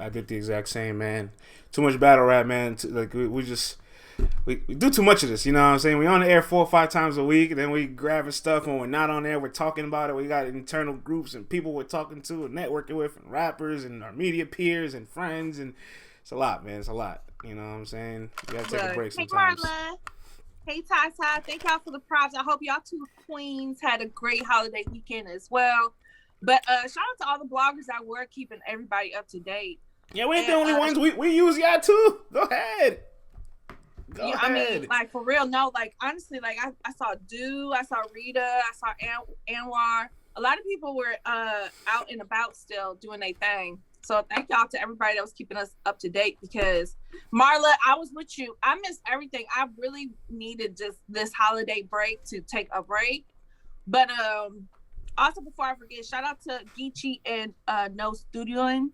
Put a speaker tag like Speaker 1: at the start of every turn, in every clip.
Speaker 1: I did the exact same, man. Too much battle rap, man. We do too much of this, you know what I'm saying? We on the air 4 or 5 times a week, and then we grabbing stuff. When we're not on air, we're talking about it. We got internal groups and people we're talking to and networking with, and rappers and our media peers and friends, and it's a lot, man. It's a lot. You know what I'm saying? You gotta take a break sometimes.
Speaker 2: Hey, Marla. Hey, Tata. Thank y'all for the props. I hope y'all two queens had a great holiday weekend as well. But shout out to all the bloggers that were keeping everybody up to date.
Speaker 1: Yeah, we ain't the only ones. We use y'all too. Go ahead.
Speaker 2: I mean, like, for real, no, like, honestly, like, I saw Do, I saw Ryda, I saw Anwar. A lot of people were out and about still doing their thing. So thank y'all to everybody that was keeping us up to date, because Marla, I was with you. I missed everything. I really needed just this holiday break to take a break. But also, before I forget, shout out to Geechee and No Studioing.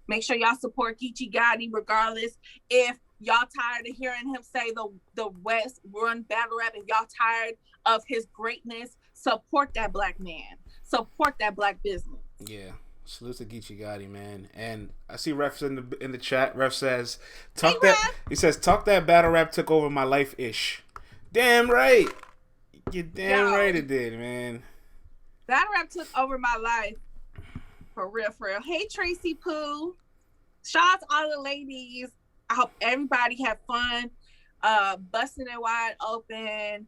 Speaker 2: Make sure y'all support Geechee Gotti regardless. If y'all tired of hearing him say the West run battle rap, if y'all tired of his greatness, support that black man. Support that black business.
Speaker 1: Yeah. Salute to Geechee Gotti, man. And I see Ref in the chat. Ref says, he says, talk that battle rap took over my life-ish. Damn right. You're damn right it did, man.
Speaker 2: Battle rap took over my life. For real, for real. Hey, Tracy Pooh. Shout out to all the ladies. I hope everybody had fun, busting it wide open.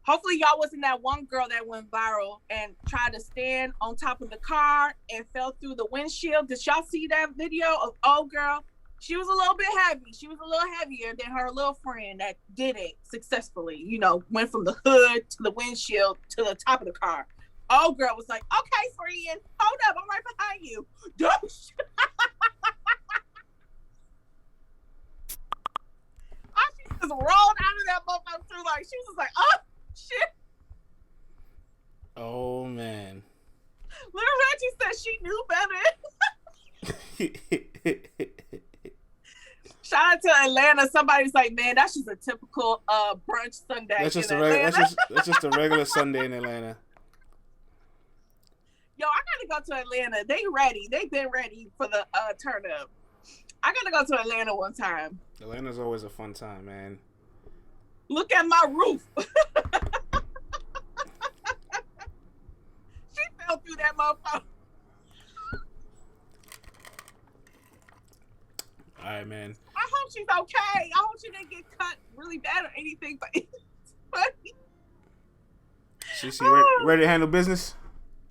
Speaker 2: Hopefully y'all wasn't that one girl that went viral and tried to stand on top of the car and fell through the windshield. Did y'all see that video of old girl? She was a little bit heavy. She was a little heavier than her little friend that did it successfully. You know, went from the hood to the windshield to the top of the car. Old girl was like, okay, friend, hold up, I'm right behind you. She just rolled out of that motherfucker through, like, she was just like, oh, shit.
Speaker 1: Oh, man.
Speaker 2: Little Reggie said she knew better. Shout out to Atlanta. Somebody's like, man, that's just a typical brunch Sunday.
Speaker 1: That's just a regular Sunday in Atlanta.
Speaker 2: Yo, I gotta go to Atlanta. They ready. They've been ready for the turn up. I gotta go to Atlanta one time.
Speaker 1: Atlanta's always a fun time, man.
Speaker 2: Look at my roof. She fell through that motherfucker.
Speaker 1: All right, man.
Speaker 2: I hope she's okay. I hope she didn't get cut really bad or anything, but it's funny.
Speaker 1: CeCe, ready to handle business?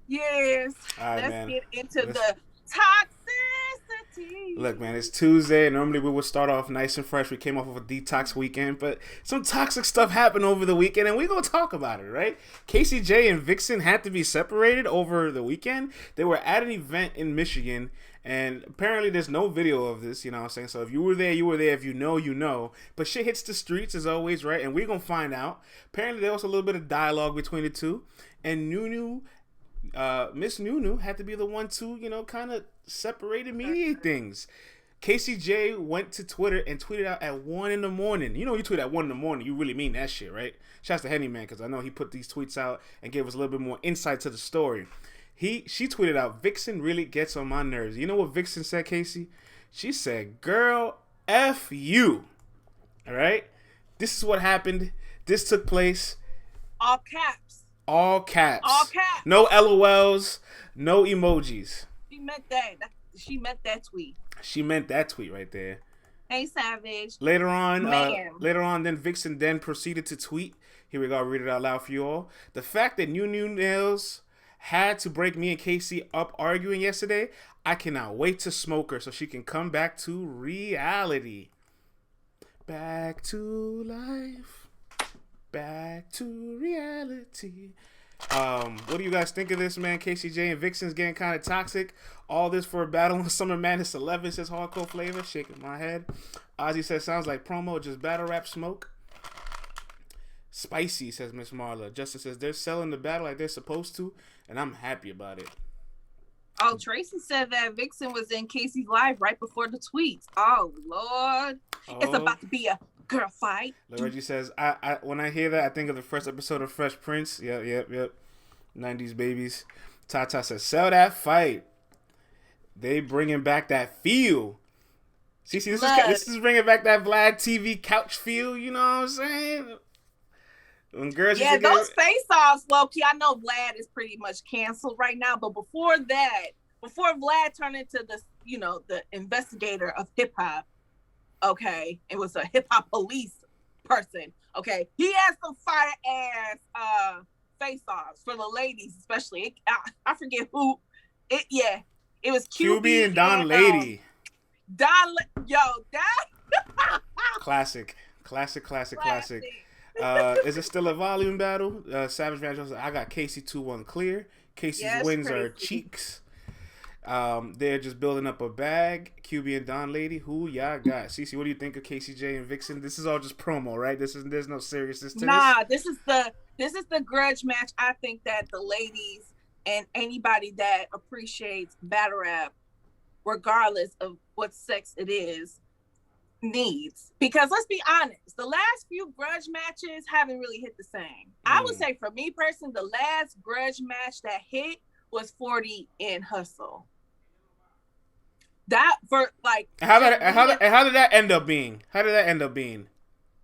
Speaker 2: Yes.
Speaker 1: All right,
Speaker 2: Let's
Speaker 1: man.
Speaker 2: get into the toxicity.
Speaker 1: Look, man, it's Tuesday. Normally we would start off nice and fresh. We came off of a detox weekend, but some toxic stuff happened over the weekend, and we're going to talk about it, right? KCJ and Viixen had to be separated over the weekend. They were at an event in Michigan, and apparently there's no video of this, you know what I'm saying? So if you were there, you were there. If you know, you know. But shit hits the streets as always, right? And we're going to find out. Apparently there was a little bit of dialogue between the two, and Miss Nunu had to be the one to, you know, kind of separate and mediate things. KCJ went to Twitter and tweeted out at 1 in the morning. You know, you tweet at 1 in the morning, you really mean that shit, right? Shouts to Henny Man, because I know he put these tweets out and gave us a little bit more insight to the story. She tweeted out, Viixen really gets on my nerves. You know what Viixen said, Casey? She said, girl, F you. All right? This is what happened. This took place.
Speaker 2: All caps.
Speaker 1: All caps.
Speaker 2: All caps.
Speaker 1: No LOLs, no emojis.
Speaker 2: She meant that. She meant that tweet.
Speaker 1: She meant that tweet right there.
Speaker 2: Hey, Savage.
Speaker 1: Later on, then Viixen then proceeded to tweet. Here we go. I'll read it out loud for you all. The fact that New Nails had to break me and Casey up arguing yesterday, I cannot wait to smoke her so she can come back to reality. Back to life. Back to reality. What do you guys think of this, man? KCJ and Viixen's getting kind of toxic. All this for a battle on Summer Madness 11, says Hardcore Flavor. Shaking my head. Ozzy says, sounds like promo, just battle rap smoke. Spicy, says Miss Marla. Justice says, they're selling the battle like they're supposed to, and I'm happy about it.
Speaker 2: Oh, Tracy said that Viixen was in Casey's live right before the tweets. Oh, Lord. It's about to be a girl fight.
Speaker 1: Reggie says, I when I hear that, I think of the first episode of Fresh Prince. Yep. 90s babies. Tata says, sell that fight. They bringing back that feel. CeCe, this is bringing back that Vlad TV couch feel. You know what I'm saying? When girls
Speaker 2: those face-offs, low-key, I know Vlad is pretty much canceled right now, but before Vlad turned into the investigator of hip-hop, okay, it was a hip-hop police person, okay, he had some fire-ass face-offs for the ladies, especially. I forget who, it was QB
Speaker 1: and Don Lady. Classic. Is it still a volume battle? Savage Vangelis, I got Casey 2-1 clear. Casey's wins crazy. Are cheeks. They're just building up a bag. QB and Don Lady, who y'all got? CeCe, what do you think of Casey J and Viixen? This is all just promo, right? There's no seriousness to
Speaker 2: this is the grudge match. I think that the ladies and anybody that appreciates battle rap, regardless of what sex it is, needs, because let's be honest, the last few grudge matches haven't really hit the same. I would say for me personally, the last grudge match that hit was 40 and Hustle. That for like
Speaker 1: how did that end up being?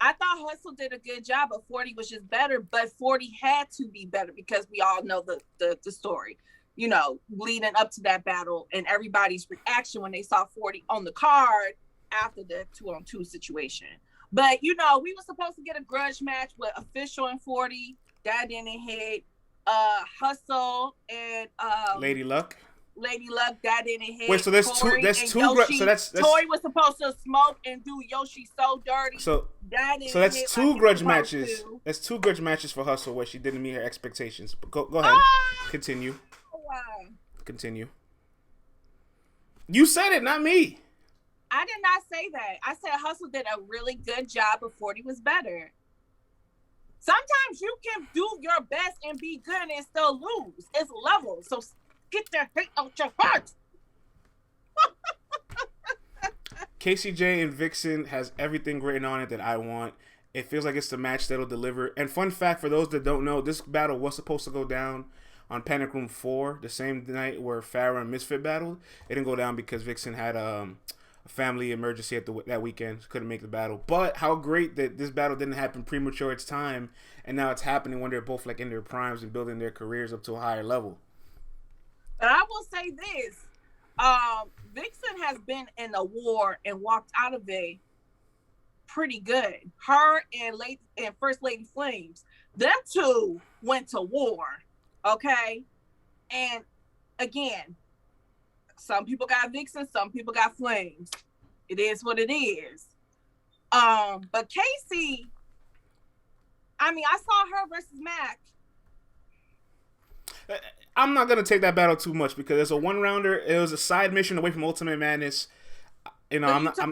Speaker 2: I thought Hustle did a good job, but 40 was just better. But 40 had to be better because we all know the story, leading up to that battle and everybody's reaction when they saw 40 on the card after the 2-on-2 situation. But we were supposed to get a grudge match with Official and 40. That didn't hit. Hustle and
Speaker 1: Lady Luck,
Speaker 2: that didn't hit.
Speaker 1: Wait, so that's
Speaker 2: Tory
Speaker 1: two. That's two. So that's
Speaker 2: Tory was supposed to smoke and do Yoshi so dirty.
Speaker 1: So
Speaker 2: that didn't
Speaker 1: that's
Speaker 2: hit
Speaker 1: two
Speaker 2: like
Speaker 1: grudge matches. That's two grudge matches for Hustle where she didn't meet her expectations. But go ahead. Continue. Continue. You said it, not me.
Speaker 2: I did not say that. I said Hustle did a really good job, but 40 was better. Sometimes you can do your best and be good and still lose. It's levels. So get that hate out your heart.
Speaker 1: Casey J and Viixen has everything written on it that I want. It feels like it's the match that'll deliver. And fun fact for those that don't know, this battle was supposed to go down on Panic Room 4, the same night where Farrah and Misfit battled. It didn't go down because Viixen had a family emergency that weekend, couldn't make the battle. But how great that this battle didn't happen premature its time, and now it's happening when they're both like in their primes and building their careers up to a higher level.
Speaker 2: But I will say this, Viixen has been in a war and walked out of it pretty good. Her and First Lady Flames, them two went to war, okay? And again, some people got Viixen, some people got Flames. It is what it is. But Casey, I saw her versus Mac.
Speaker 1: I'm not gonna take that battle too much because it's a one-rounder. It was a side mission away from Ultimate Madness.
Speaker 2: The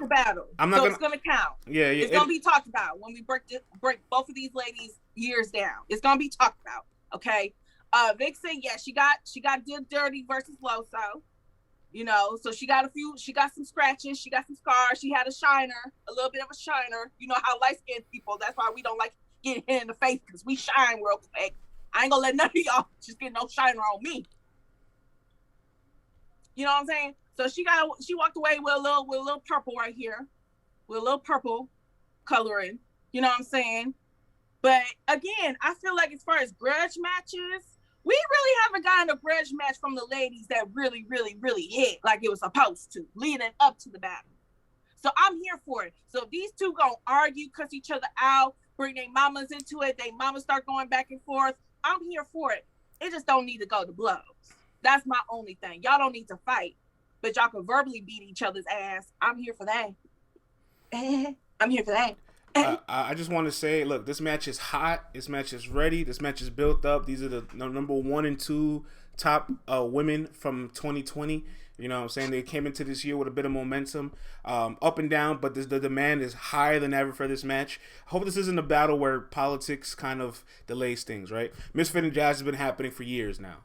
Speaker 2: battle. It's gonna count.
Speaker 1: Yeah.
Speaker 2: It's gonna be talked about when we break both of these ladies' years down. It's gonna be talked about. Okay. Viixen, she got did dirty versus Loso. So she got some scratches, she got some scars, she had a little bit of a shiner. You know how light-skinned people, that's why we don't like getting hit in the face, because we shine real quick. I ain't gonna let none of y'all just get no shiner on me. You know what I'm saying? So she walked away with a little purple right here, with a little purple coloring. You know what I'm saying? But again, I feel like as far as grudge matches, we really haven't gotten a grudge match from the ladies that really, really, really hit like it was supposed to, leading up to the battle. So I'm here for it. So if these two gonna argue, cuss each other out, bring their mamas into it, they mamas start going back and forth, I'm here for it. It just don't need to go to blows. That's my only thing. Y'all don't need to fight, but y'all can verbally beat each other's ass. I'm here for that. I'm here for that.
Speaker 1: I just want to say, look, this match is hot. This match is ready. This match is built up. These are the number 1 and 2 top women from 2020. You know what I'm saying? They came into this year with a bit of momentum, up and down, but the demand is higher than ever for this match. I hope this isn't a battle where politics kind of delays things, right? Misfit and Jazz has been happening for years now.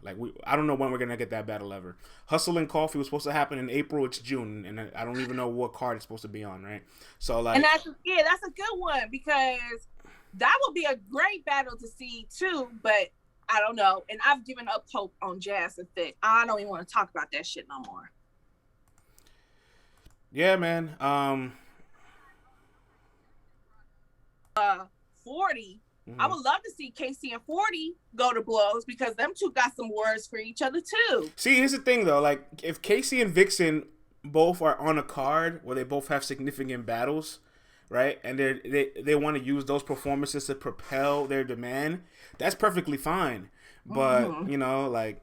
Speaker 1: I don't know when we're going to get that battle ever. Hustle and Coffee was supposed to happen in April. It's June, and I don't even know what card it's supposed to be on, right? So,
Speaker 2: and that's a good one, because that would be a great battle to see too, but I don't know. And I've given up hope on Jazz and Fit. I don't even want to talk about that shit no more.
Speaker 1: Yeah, man.
Speaker 2: 40. I would love to see CeCe and 40 go to blows because them two got some words for each other too.
Speaker 1: See, here's the thing though. Like, if CeCe and Viixen both are on a card where they both have significant battles, right, and they want to use those performances to propel their demand, that's perfectly fine. But you know, like,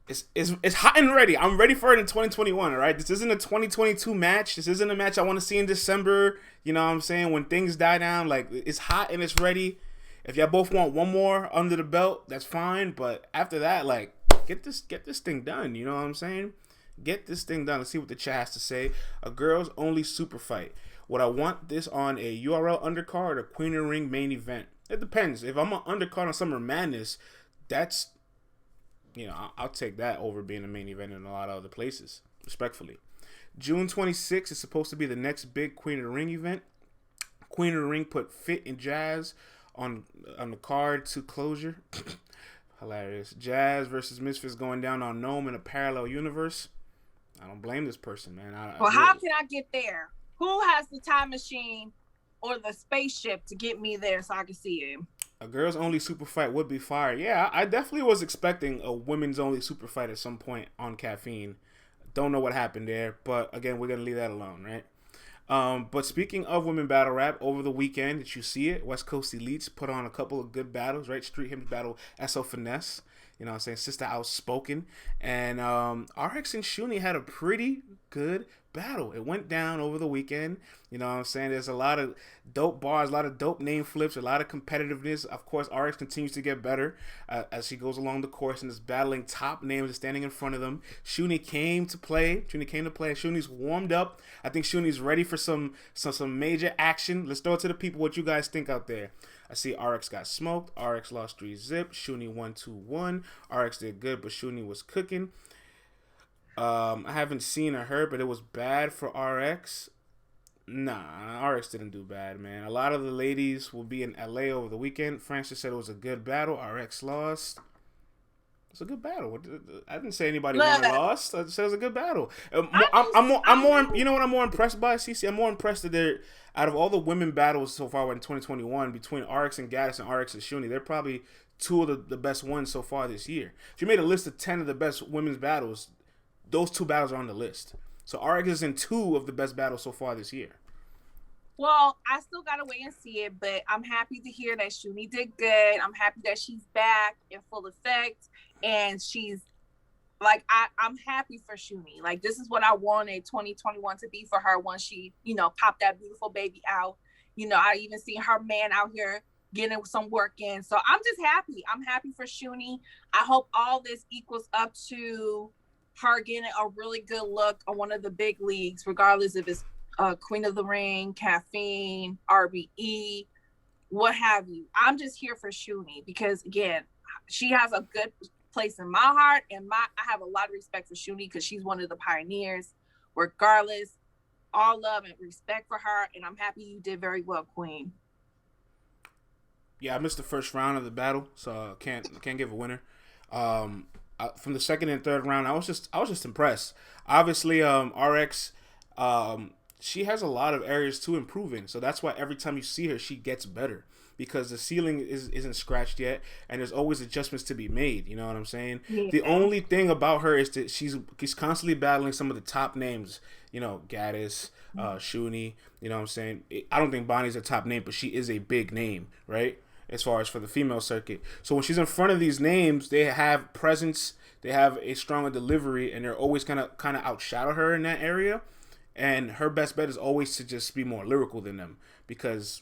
Speaker 1: it's hot and ready. I'm ready for it in 2021. All right, this isn't a 2022 match. This isn't a match I want to see in December. You know what I'm saying? When things die down, like, it's hot and it's ready. If y'all both want one more under the belt, that's fine. But after that, like, get this thing done. You know what I'm saying? Get this thing done. Let's see what the chat has to say. A girls only super fight. Would I want this on a URL undercard or Queen of the Ring main event? It depends. If I'm an undercard on Summer Madness, that's, you know, I'll take that over being a main event in a lot of other places, respectfully. June 26th is supposed to be the next big Queen of the Ring event. Queen of the Ring put Fit and Jazz on the card to closure. Hilarious. Jazz versus Misfits going down on Gnome in a parallel universe. I don't blame this person, man.
Speaker 2: How can I get there? Who has the time machine or the spaceship to get me there so I can see him?
Speaker 1: A girls only super fight would be fire. Yeah, I definitely was expecting a women's only super fight at some point on Caffeine. Don't know what happened there, but again, we're gonna leave that alone, right? But speaking of women battle rap, over the weekend, did you see it? West Coast Elites put on a couple of good battles, right? Street Hymns battle SO Finesse, you know what I'm saying? Sister Outspoken. And RX and Shooney had a pretty good battle. It went down over the weekend. You know what I'm saying? There's a lot of dope bars, a lot of dope name flips, a lot of competitiveness. Of course, RX continues to get better as she goes along the course and is battling top names standing in front of them. Shooney came to play. Shooney's warmed up. I think Shooney's ready for some major action. Let's throw it to the people what you guys think out there. I see RX got smoked. RX lost 3-zip. Shooney 1-2-1. RX did good, but Shooney was cooking. I haven't seen or heard, but it was bad for RX. Nah, RX didn't do bad, man. A lot of the ladies will be in LA over the weekend. Francis said it was a good battle. RX lost. It's a good battle. I didn't say anybody won or lost. I said it was a good battle. I'm more. You know what I'm more impressed by, CeCe? I'm more impressed that they're, out of all the women battles so far in 2021, between RX and Gaddis and RX and Shooney, they're probably two of the best ones so far this year. If you made a list of 10 of the best women's battles, those two battles are on the list. So RX is in 2 of the best battles so far this year.
Speaker 2: Well, I still gotta wait and see it, but I'm happy to hear that Shooney did good. I'm happy that she's back in full effect, and she's like, I'm happy for Shooney. Like, this is what I wanted 2021 to be for her once she, you know, popped that beautiful baby out. You know, I even seen her man out here getting some work in. So I'm just happy. I'm happy for Shooney. I hope all this equals up to her getting a really good look on one of the big leagues, regardless if it's Queen of the Ring, Caffeine, RBE, what have you. I'm just here for Shooney because, again, she has a good place in my heart, and I have a lot of respect for Shooney because she's one of the pioneers. Regardless, all love and respect for her, and I'm happy you did very well, Queen.
Speaker 1: Yeah, I missed the first round of the battle, so can't give a winner. From the second and third round, I was just impressed. Obviously, RX, she has a lot of areas to improve in, so that's why every time you see her, she gets better because the ceiling isn't scratched yet, and there's always adjustments to be made. You know what I'm saying? Yeah. The only thing about her is that she's constantly battling some of the top names. You know, Gaddis, Shooney. You know what I'm saying? I don't think Bonnie's a top name, but she is a big name, right? As far as for the female circuit. So when she's in front of these names, they have presence, they have a stronger delivery, and they're always kind of outshadow her in that area. And her best bet is always to just be more lyrical than them because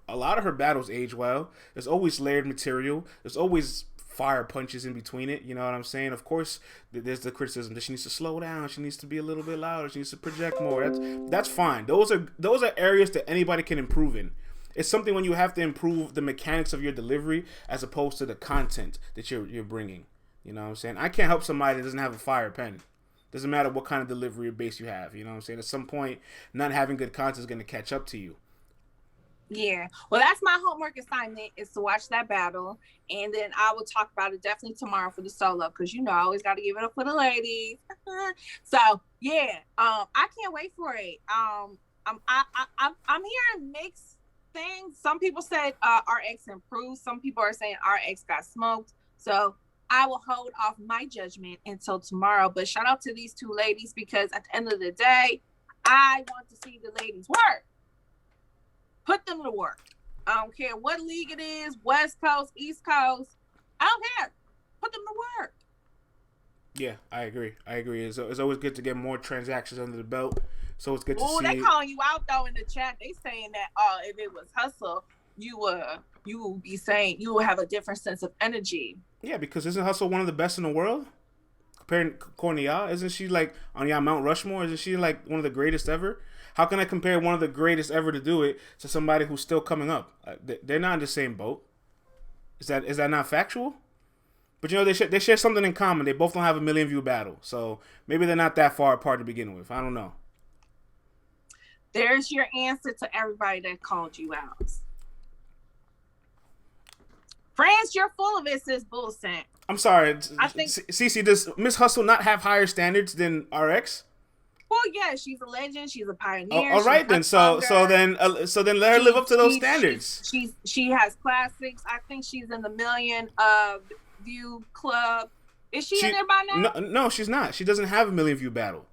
Speaker 1: a lot of her battles age well. There's always layered material. There's always fire punches in between it. You know what I'm saying? Of course, there's the criticism that she needs to slow down. She needs to be a little bit louder. She needs to project more. That's fine. Those are areas that anybody can improve in. It's something when you have to improve the mechanics of your delivery as opposed to the content that you're bringing. You know what I'm saying? I can't help somebody that doesn't have a fire pen. Doesn't matter what kind of delivery or base you have. You know what I'm saying? At some point, not having good content is going to catch up to you.
Speaker 2: Yeah. Well, that's my homework assignment is to watch that battle. And then I will talk about it definitely tomorrow for the solo because, you know, I always got to give it up for the ladies. So Yeah. I can't wait for it. I'm hearing mixed things. Some people said RX improved. Some people are saying RX got smoked. So I will hold off my judgment until tomorrow. But shout out to these two ladies, because at the end of the day, I want to see the ladies work. Put them to work. I don't care what league it is, West Coast, East Coast. I don't care. Put them to work.
Speaker 1: Yeah, I agree. It's always good to get more transactions under the belt. So it's good to see.
Speaker 2: Oh, they calling you out though in the chat. They saying that if it was hustle, you will be saying you will have a different sense of energy.
Speaker 1: Yeah, because isn't Hustle one of the best in the world? According to y'all, isn't she like on y'all Mount Rushmore? Isn't she like one of the greatest ever? How can I compare one of the greatest ever to do it to somebody who's still coming up? They're not in the same boat. Is that not factual? But you know they share something in common. They both don't have a million view battle, so maybe they're not that far apart to begin with. I don't know.
Speaker 2: There's your answer to everybody that called you out. France, you're full of it, says Bullcent.
Speaker 1: I'm sorry. I think CeCe, does Miss Hustle not have higher standards than RX?
Speaker 2: Well, yeah, she's a legend. She's a pioneer.
Speaker 1: All right, then. So then let her live up to those standards.
Speaker 2: She has classics. I think she's in the million view club. Is she in there by now?
Speaker 1: No, she's not. She doesn't have a million view battle.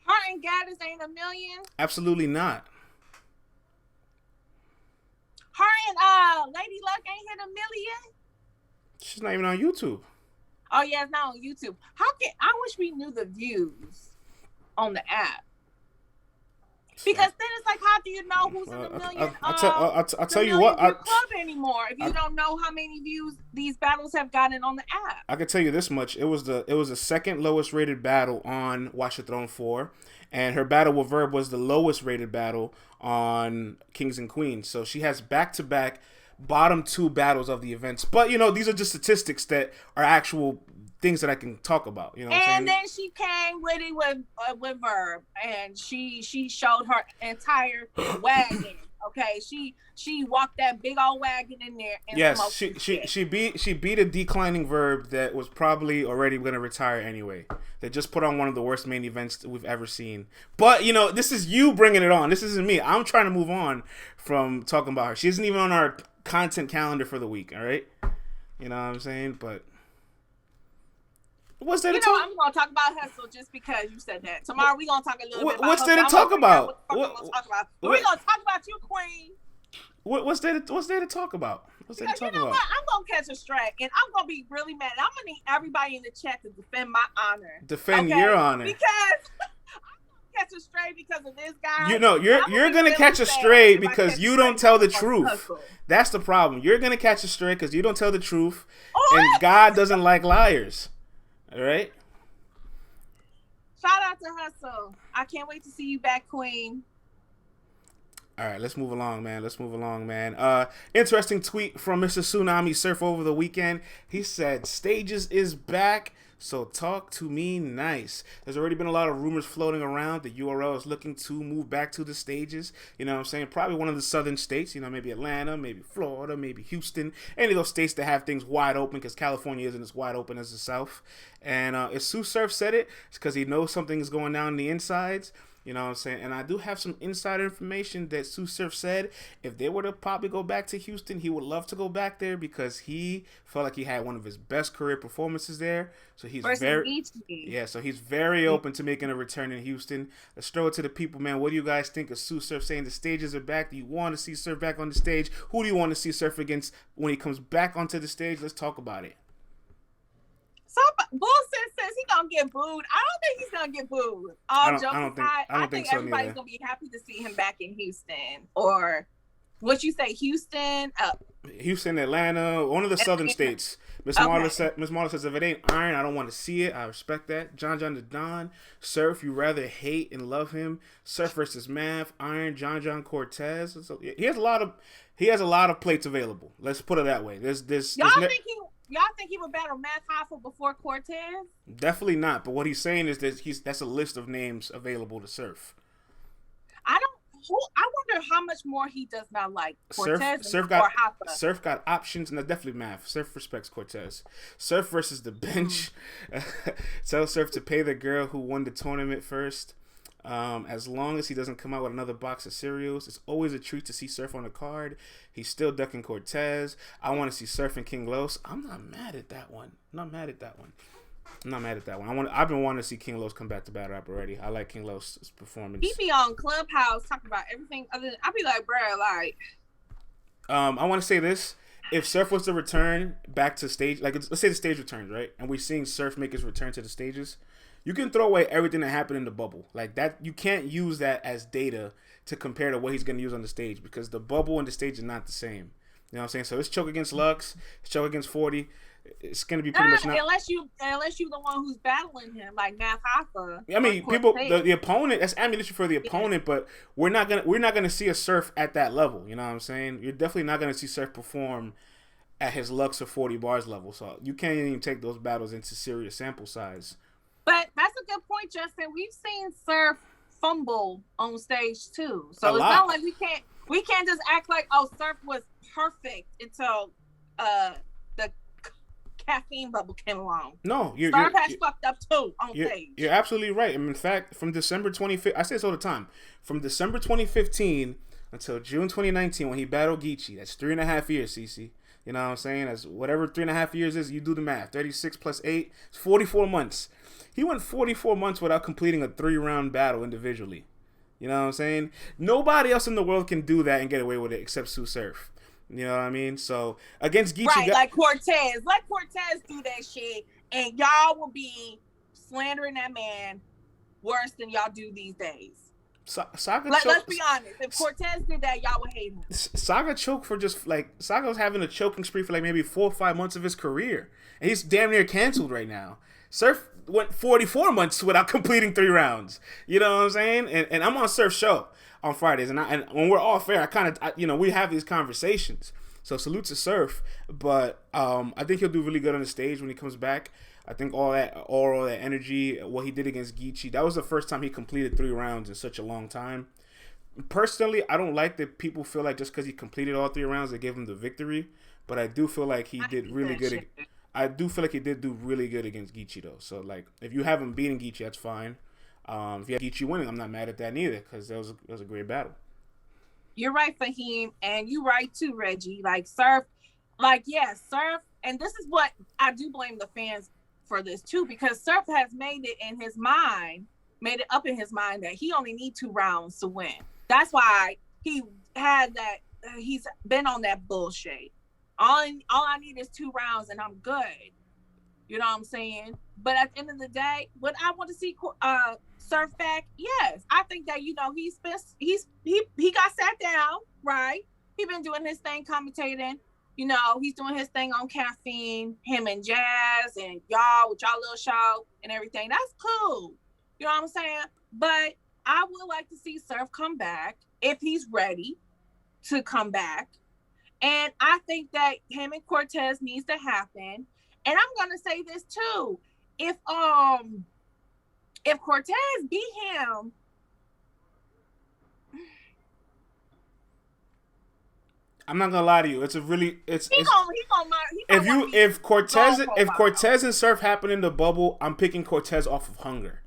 Speaker 2: Her and Gaddis ain't a million.
Speaker 1: Absolutely not.
Speaker 2: Her and Lady Luck ain't hit a million.
Speaker 1: She's not even on YouTube.
Speaker 2: Oh yeah, it's not on YouTube. I wish we knew the views on the app. Because then it's like, how do you know who's in the million?
Speaker 1: I'll tell you what.
Speaker 2: Club anymore if you don't know how many views these battles have gotten on the app.
Speaker 1: I can tell you this much: it was the second lowest rated battle on Watch the Throne 4, and her battle with Verb was the lowest rated battle on Kings and Queens. So she has back-to-back bottom two battles of the events. But you know, these are just statistics that are actual things that I can talk about, you know.
Speaker 2: And then she came with it with Verb, and she showed her entire wagon. Okay, she walked that big old wagon in there. And
Speaker 1: yes, she beat a declining Verb that was probably already going to retire anyway. They just put on one of the worst main events that we've ever seen. But you know, this is you bringing it on. This isn't me. I'm trying to move on from talking about her. She isn't even on our content calendar for the week. All right, you know what I'm saying, but. What's there to talk?
Speaker 2: I'm gonna talk about Hustle just because you said that. Tomorrow we gonna talk a little bit about
Speaker 1: what's there to talk about?
Speaker 2: We're gonna talk about you, Queen.
Speaker 1: What's there to talk about? What's there to talk about?
Speaker 2: What? I'm gonna catch a strike, and I'm gonna be really mad. I'm gonna need everybody in the chat to defend my honor.
Speaker 1: Defend your honor.
Speaker 2: Because I'm gonna catch a stray because of this guy.
Speaker 1: You know, you're gonna catch a stray because you don't tell the truth. That's the problem. You're gonna catch a stray because you don't tell the truth, and God doesn't like liars. All right.
Speaker 2: Shout out to Hustle. I can't wait to see you back, Queen.
Speaker 1: All right, let's move along, man. Interesting tweet from Mr. Shooney Surf over the weekend. He said, "Stages is back, so talk to me nice." There's already been a lot of rumors floating around. The URL is looking to move back to the stages. You know what I'm saying? Probably one of the southern states. You know, maybe Atlanta, maybe Florida, maybe Houston. Any of those states that have things wide open, because California isn't as wide open as the South. And if Tsu Surf said it, it's because he knows something is going down the insides. You know what I'm saying? And I do have some insider information that Tsu Surf said if they were to probably go back to Houston, he would love to go back there because he felt like he had one of his best career performances there. So he's he's very open to making a return in Houston. Let's throw it to the people, man. What do you guys think of Tsu Surf saying the stages are back? Do you want to see Surf back on the stage? Who do you want to see Surf against when he comes back onto the stage? Let's talk about it.
Speaker 2: Bullshit says he's gonna get booed. I don't think he's gonna get booed. I think
Speaker 1: so
Speaker 2: everybody's gonna be happy to see him back in Houston, or what you say, Houston,
Speaker 1: Atlanta, one of the southern states. Miss Marla says if it ain't iron, I don't want to see it. I respect that. John the Don, Surf, you rather hate and love him. Surf versus Math, Iron, John Cortez. So he has a lot of plates available. Let's put it that way.
Speaker 2: Y'all think he would battle Matt Hoffa before Cortez?
Speaker 1: Definitely not. But what he's saying is that that's a list of names available to Surf.
Speaker 2: I don't. I wonder how much more he does not like Cortez
Speaker 1: Surf
Speaker 2: or Hoffa.
Speaker 1: Surf got options, and that's definitely math. Surf respects Cortez. Surf versus the bench. Tell Surf to pay the girl who won the tournament first. As long as he doesn't come out with another box of cereals, it's always a treat to see Surf on the card. He's still ducking Cortez. I want to see Surf and King Los. I'm not mad at that one. I've been wanting to see King Los come back to battle rap already. I like King Los' performance.
Speaker 2: He be on Clubhouse talking about everything other than, I be like, bruh, like.
Speaker 1: I want to say this. If Surf was to return back to stage, like let's say the stage returns, right? And we're seeing Surf make his return to the stages, you can throw away everything that happened in the bubble. Like that, you can't use that as data to compare to what he's going to use on the stage, because the bubble and the stage are not the same. You know what I'm saying? So his choke against Lux, his choke against 40, it's going to be pretty much not.
Speaker 2: Unless you the one who's battling him, like Math Hoffa.
Speaker 1: I mean, people, the opponent, that's ammunition for the opponent, but we're not gonna see a Surf at that level. You know what I'm saying? You're definitely not gonna see Surf perform at his Lux or 40 bars level. So you can't even take those battles into serious sample size.
Speaker 2: But that's a good point, Justin. We've seen Surf fumble on stage too, so it's not like we can't just act like, oh, Surf was perfect until the caffeine bubble came along.
Speaker 1: No,
Speaker 2: Surf has fucked up too on stage.
Speaker 1: You're absolutely right. And in fact, from December 25th, I say this all the time, from December 2015 until June 2019 when he battled Geechee, that's 3.5 years, CeCe. You know what I'm saying? That's whatever 3.5 years is, you do the math. 36 plus 8, it's 44 months. He went 44 months without completing a 3-round battle individually. You know what I'm saying? Nobody else in the world can do that and get away with it except Tsu Surf. You know what I mean? So against Geechee,
Speaker 2: right? Like Cortez, let Cortez do that shit, and y'all will be slandering that man worse than y'all do these days. Let's be honest. If Cortez did that, y'all would hate him.
Speaker 1: Saga choked for just like Saga was having a choking spree for like maybe 4 or 5 months of his career, and he's damn near canceled right now. Surf went 44 months without completing 3 rounds. You know what I'm saying? And I'm on Surf's show on Fridays, and when we're all fair, we have these conversations. So salute to Surf, but I think he'll do really good on the stage when he comes back. I think all that energy, what he did against Geechee, that was the first time he completed 3 rounds in such a long time. Personally, I don't like that people feel like just because he completed all 3 rounds, they gave him the victory. But I do feel like he did really good. I do feel like he did do really good against Geechee, though. So, like, if you have him beating Geechee, that's fine. If you have Geechee winning, I'm not mad at that neither, because that was a great battle.
Speaker 2: You're right, Fahim, and you're right too, Reggie. Like Surf, Surf, and this is what I do blame the fans for this too, because Surf has made it up in his mind that he only needs 2 rounds to win. That's why he had that. He's been on that bullshit. All I need is 2 rounds and I'm good. You know what I'm saying? But at the end of the day, would I want to see Surf back? Yes. I think that, he got sat down, right? He been doing his thing commentating. He's doing his thing on Caffeine, him and Jazz and y'all with y'all little show and everything. That's cool. You know what I'm saying? But I would like to see Surf come back if he's ready to come back. And I think that him and Cortez needs to happen. And I'm gonna say this too. If Cortez beat him,
Speaker 1: I'm not gonna lie to you. It's
Speaker 2: if
Speaker 1: Cortez and Surf happen in the bubble, I'm picking Cortez off of hunger.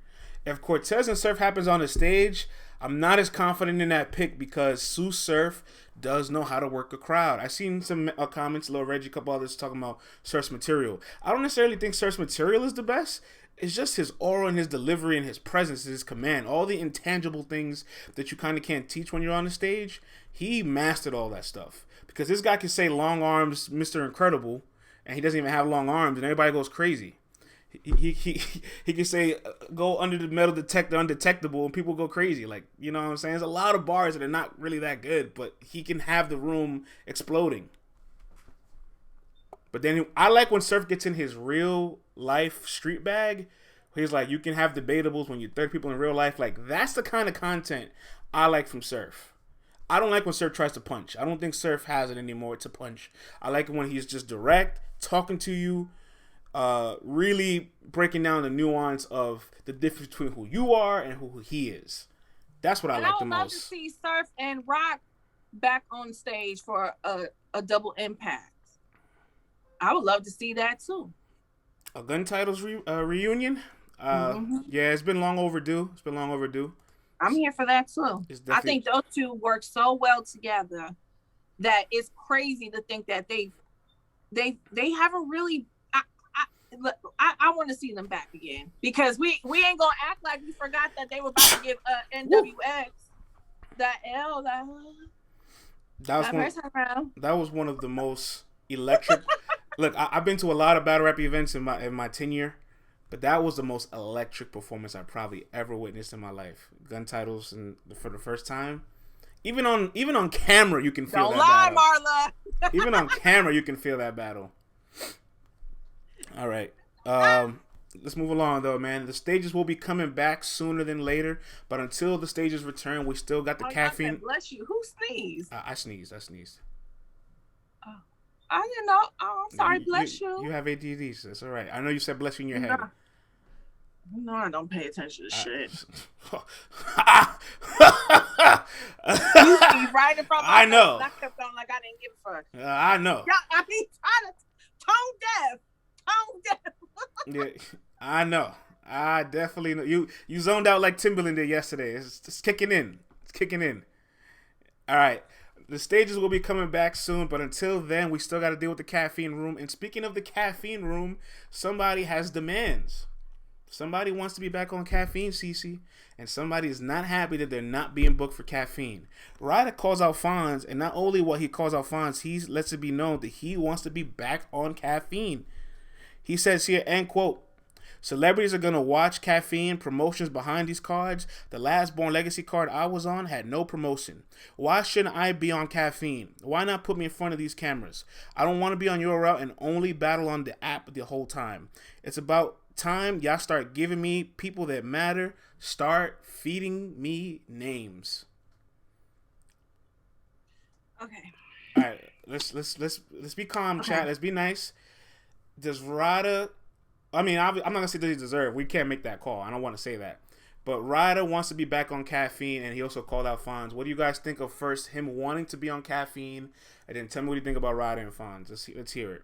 Speaker 1: If Cortez and Surf happens on the stage, I'm not as confident in that pick because Tsu Surf does know how to work a crowd. I've seen some comments, Lil Reggie, a couple others talking about Surf's material. I don't necessarily think Surf's material is the best. It's just his aura and his delivery and his presence, his command, all the intangible things that you kind of can't teach when you're on the stage. He mastered all that stuff because this guy can say long arms, Mr. Incredible, and he doesn't even have long arms, and everybody goes crazy. He can say go under the metal detector undetectable and people go crazy. Like, you know what I'm saying? There's a lot of bars that are not really that good, but he can have the room exploding. But then I like when Surf gets in his real life street bag. He's like, you can have debatables when you third people in real life. Like, that's the kind of content I like from Surf. I don't like when Surf tries to punch. I don't think Surf has it anymore to punch. I like it when he's just direct, talking to you, really breaking down the nuance of the difference between who you are and who he is. That's what I like the
Speaker 2: would love
Speaker 1: most.
Speaker 2: to see Surf and Rock back on stage for a double impact. I would love to see that too.
Speaker 1: A gun titles reunion. Yeah, it's been long overdue.
Speaker 2: I'm here for that too. I think those two work so well together that it's crazy to think that they haven't really. I want to see them back again because we ain't gonna act like we forgot that they were about to give NWX that L.
Speaker 1: That was one of the most electric. Look, I've been to a lot of battle rap events in my tenure, but that was the most electric performance I probably ever witnessed in my life. Gun titles for the first time. Even on camera, you can feel that battle.
Speaker 2: Don't lie, Marla.
Speaker 1: Even on camera, you can feel that battle. All right. Let's move along, though, man. The stages will be coming back sooner than later, but until the stages return, we still got the caffeine.
Speaker 2: Bless you. Who sneezed?
Speaker 1: I sneezed.
Speaker 2: Oh, I didn't know. Oh, I'm sorry. Bless you.
Speaker 1: You have ADD, so it's all right. I know you said bless you in your head.
Speaker 2: No, I don't pay attention to shit. You see right in front of
Speaker 1: I know.
Speaker 2: I kept on like I didn't give a fuck.
Speaker 1: I know.
Speaker 2: Yeah, I mean, trying to tone deaf.
Speaker 1: Yeah, I know. I definitely know. You zoned out like Timberland did yesterday. It's kicking in. It's kicking in. All right. The stages will be coming back soon, but until then, we still got to deal with the caffeine room. And speaking of the caffeine room, somebody has demands. Somebody wants to be back on caffeine, CeCe, and somebody is not happy that they're not being booked for caffeine. Ryda calls out Fonz, and not only what he calls out Fonz, he lets it be known that he wants to be back on caffeine. He says here, end quote, celebrities are going to watch caffeine promotions behind these cards. The last Born Legacy card I was on had no promotion. Why shouldn't I be on caffeine? Why not put me in front of these cameras? I don't want to be on your route and only battle on the app the whole time. It's about time y'all start giving me people that matter. Start feeding me names.
Speaker 2: Okay.
Speaker 1: All right. Let's be calm, chat. Let's be nice. Does Ryda? I mean, I'm not gonna say does he deserve. We can't make that call. I don't want to say that. But Ryda wants to be back on caffeine, and he also called out Fonz. What do you guys think of first him wanting to be on caffeine, and then tell me what you think about Ryda and Fonz. Let's hear it.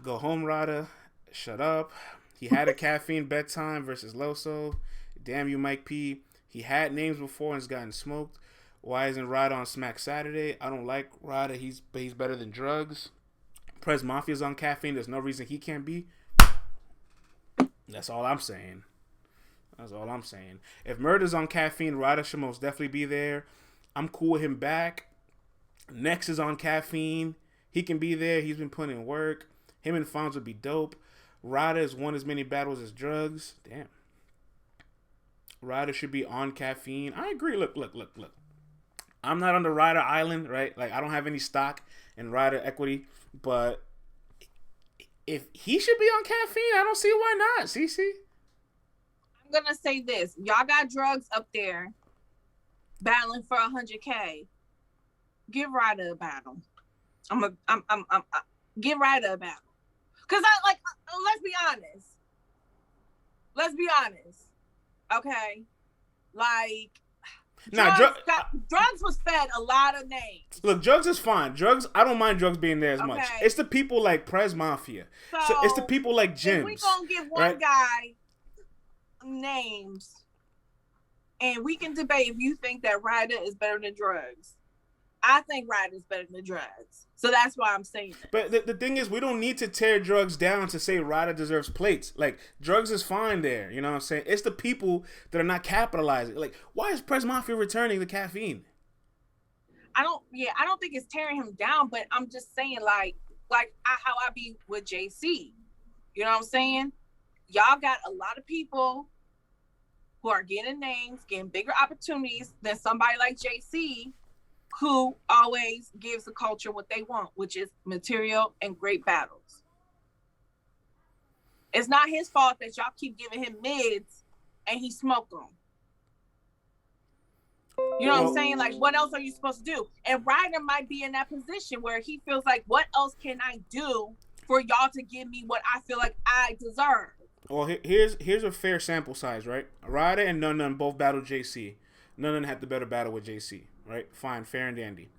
Speaker 1: Go home, Ryda. Shut up. He had a caffeine bedtime versus Loso. Damn you, Mike P. He had names before and's gotten smoked. Why isn't Ryda on Smack Saturday? I don't like Ryda. He's better than drugs. Prez Mafia's on caffeine. There's no reason he can't be. That's all I'm saying. If Murda's on caffeine, Ryda should most definitely be there. I'm cool with him back. Next is on caffeine. He can be there. He's been putting in work. Him and Fonz would be dope. Ryda has won as many battles as drugs. Damn. Ryda should be on caffeine. I agree. Look. I'm not on the Ryda island, right? Like, I don't have any stock in Ryda equity. But if he should be on caffeine, I don't see why not, CeCe.
Speaker 2: I'm going to say this. Y'all got drugs up there battling for 100K. Give Ryda a battle. Give Ryda a battle. Because let's be honest. Okay? Like, drugs was fed a lot of names.
Speaker 1: Look, drugs is fine. Drugs, I don't mind drugs being there as much. It's the people like Prez Mafia. So it's the people like Jims.
Speaker 2: If we gonna give one guy names, and we can debate if you think that Ryda is better than drugs. I think Ryda is better than drugs. So that's why I'm saying it.
Speaker 1: But the thing is, we don't need to tear drugs down to say Ryda deserves plates. Like, drugs is fine there. You know what I'm saying? It's the people that are not capitalizing. Like, why is Prez Mafia returning the caffeine?
Speaker 2: I don't think it's tearing him down, but I'm just saying, how I be with JC. You know what I'm saying? Y'all got a lot of people who are getting names, getting bigger opportunities than somebody like JC, who always gives the culture what they want, which is material and great battles. It's not his fault that y'all keep giving him mids and he smoke them. You know what I'm saying? Like, what else are you supposed to do? And Ryder might be in that position where he feels like, what else can I do for y'all to give me what I feel like I deserve?
Speaker 1: Well, here's a fair sample size, right? Ryda and Nun Nun both battled JC. Nun Nun had the better battle with JC, right? Fine, fair and dandy.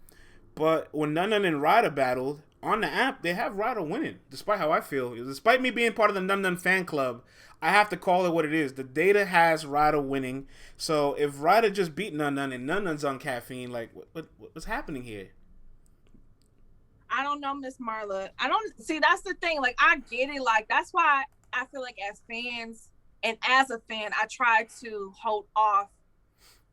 Speaker 1: But when Nun Nun and Ryda battled on the app, they have Ryda winning, despite how I feel. Despite me being part of the Nun Nun fan club, I have to call it what it is. The data has Ryda winning. So if Ryda just beat Nun Nun and Nun Nun's on caffeine, like what's happening here?
Speaker 2: I don't know, Miss Marla. I don't see. That's the thing. Like, I get it. Like, that's why I feel like as fans and as a fan, I try to hold off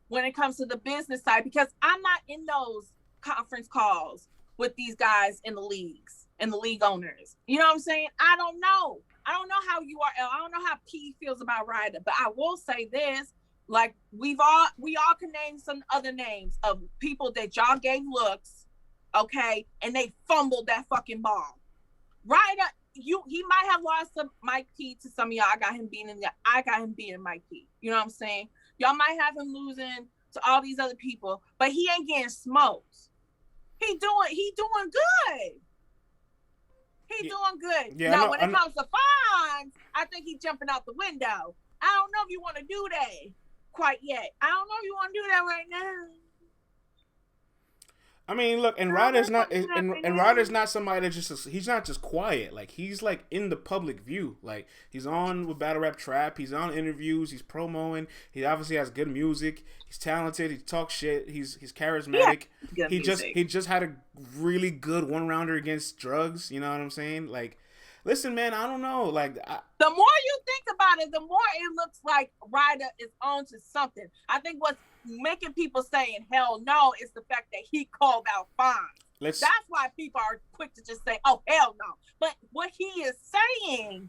Speaker 2: when it comes to the business side, because I'm not in those conference calls with these guys in the leagues and the league owners. You know what I'm saying? I don't know how URL, I don't know how P feels about Ryda, but I will say this, like, we all can name some other names of people that y'all gave looks, okay, and they fumbled that fucking ball. Ryda, he might have lost to Mike P to some of y'all. I got him beating Mike P. You know what I'm saying? Y'all might have him losing to all these other people, but he ain't getting smoked. He doing good. Doing good. Yeah, now, when it comes to Fonz, I think he's jumping out the window. I don't know if you want to do that quite yet. I don't know if you want to do that right now.
Speaker 1: I mean, look, and Ryder's not somebody that he's not just quiet. Like, he's like in the public view. Like, he's on with Battle Rap Trap. He's on interviews. He's promoing. He obviously has good music. He's talented. He talks shit. He's charismatic. Yeah, he just had a really good 1-rounder against Drugs. You know what I'm saying? Like, listen, man, I don't know. Like,
Speaker 2: the more you think about it, the more it looks like Ryda is on to something. I think what's making people saying hell no is the fact that he called out Fonz. That's why people are quick to just say, oh, hell no. But what he is saying,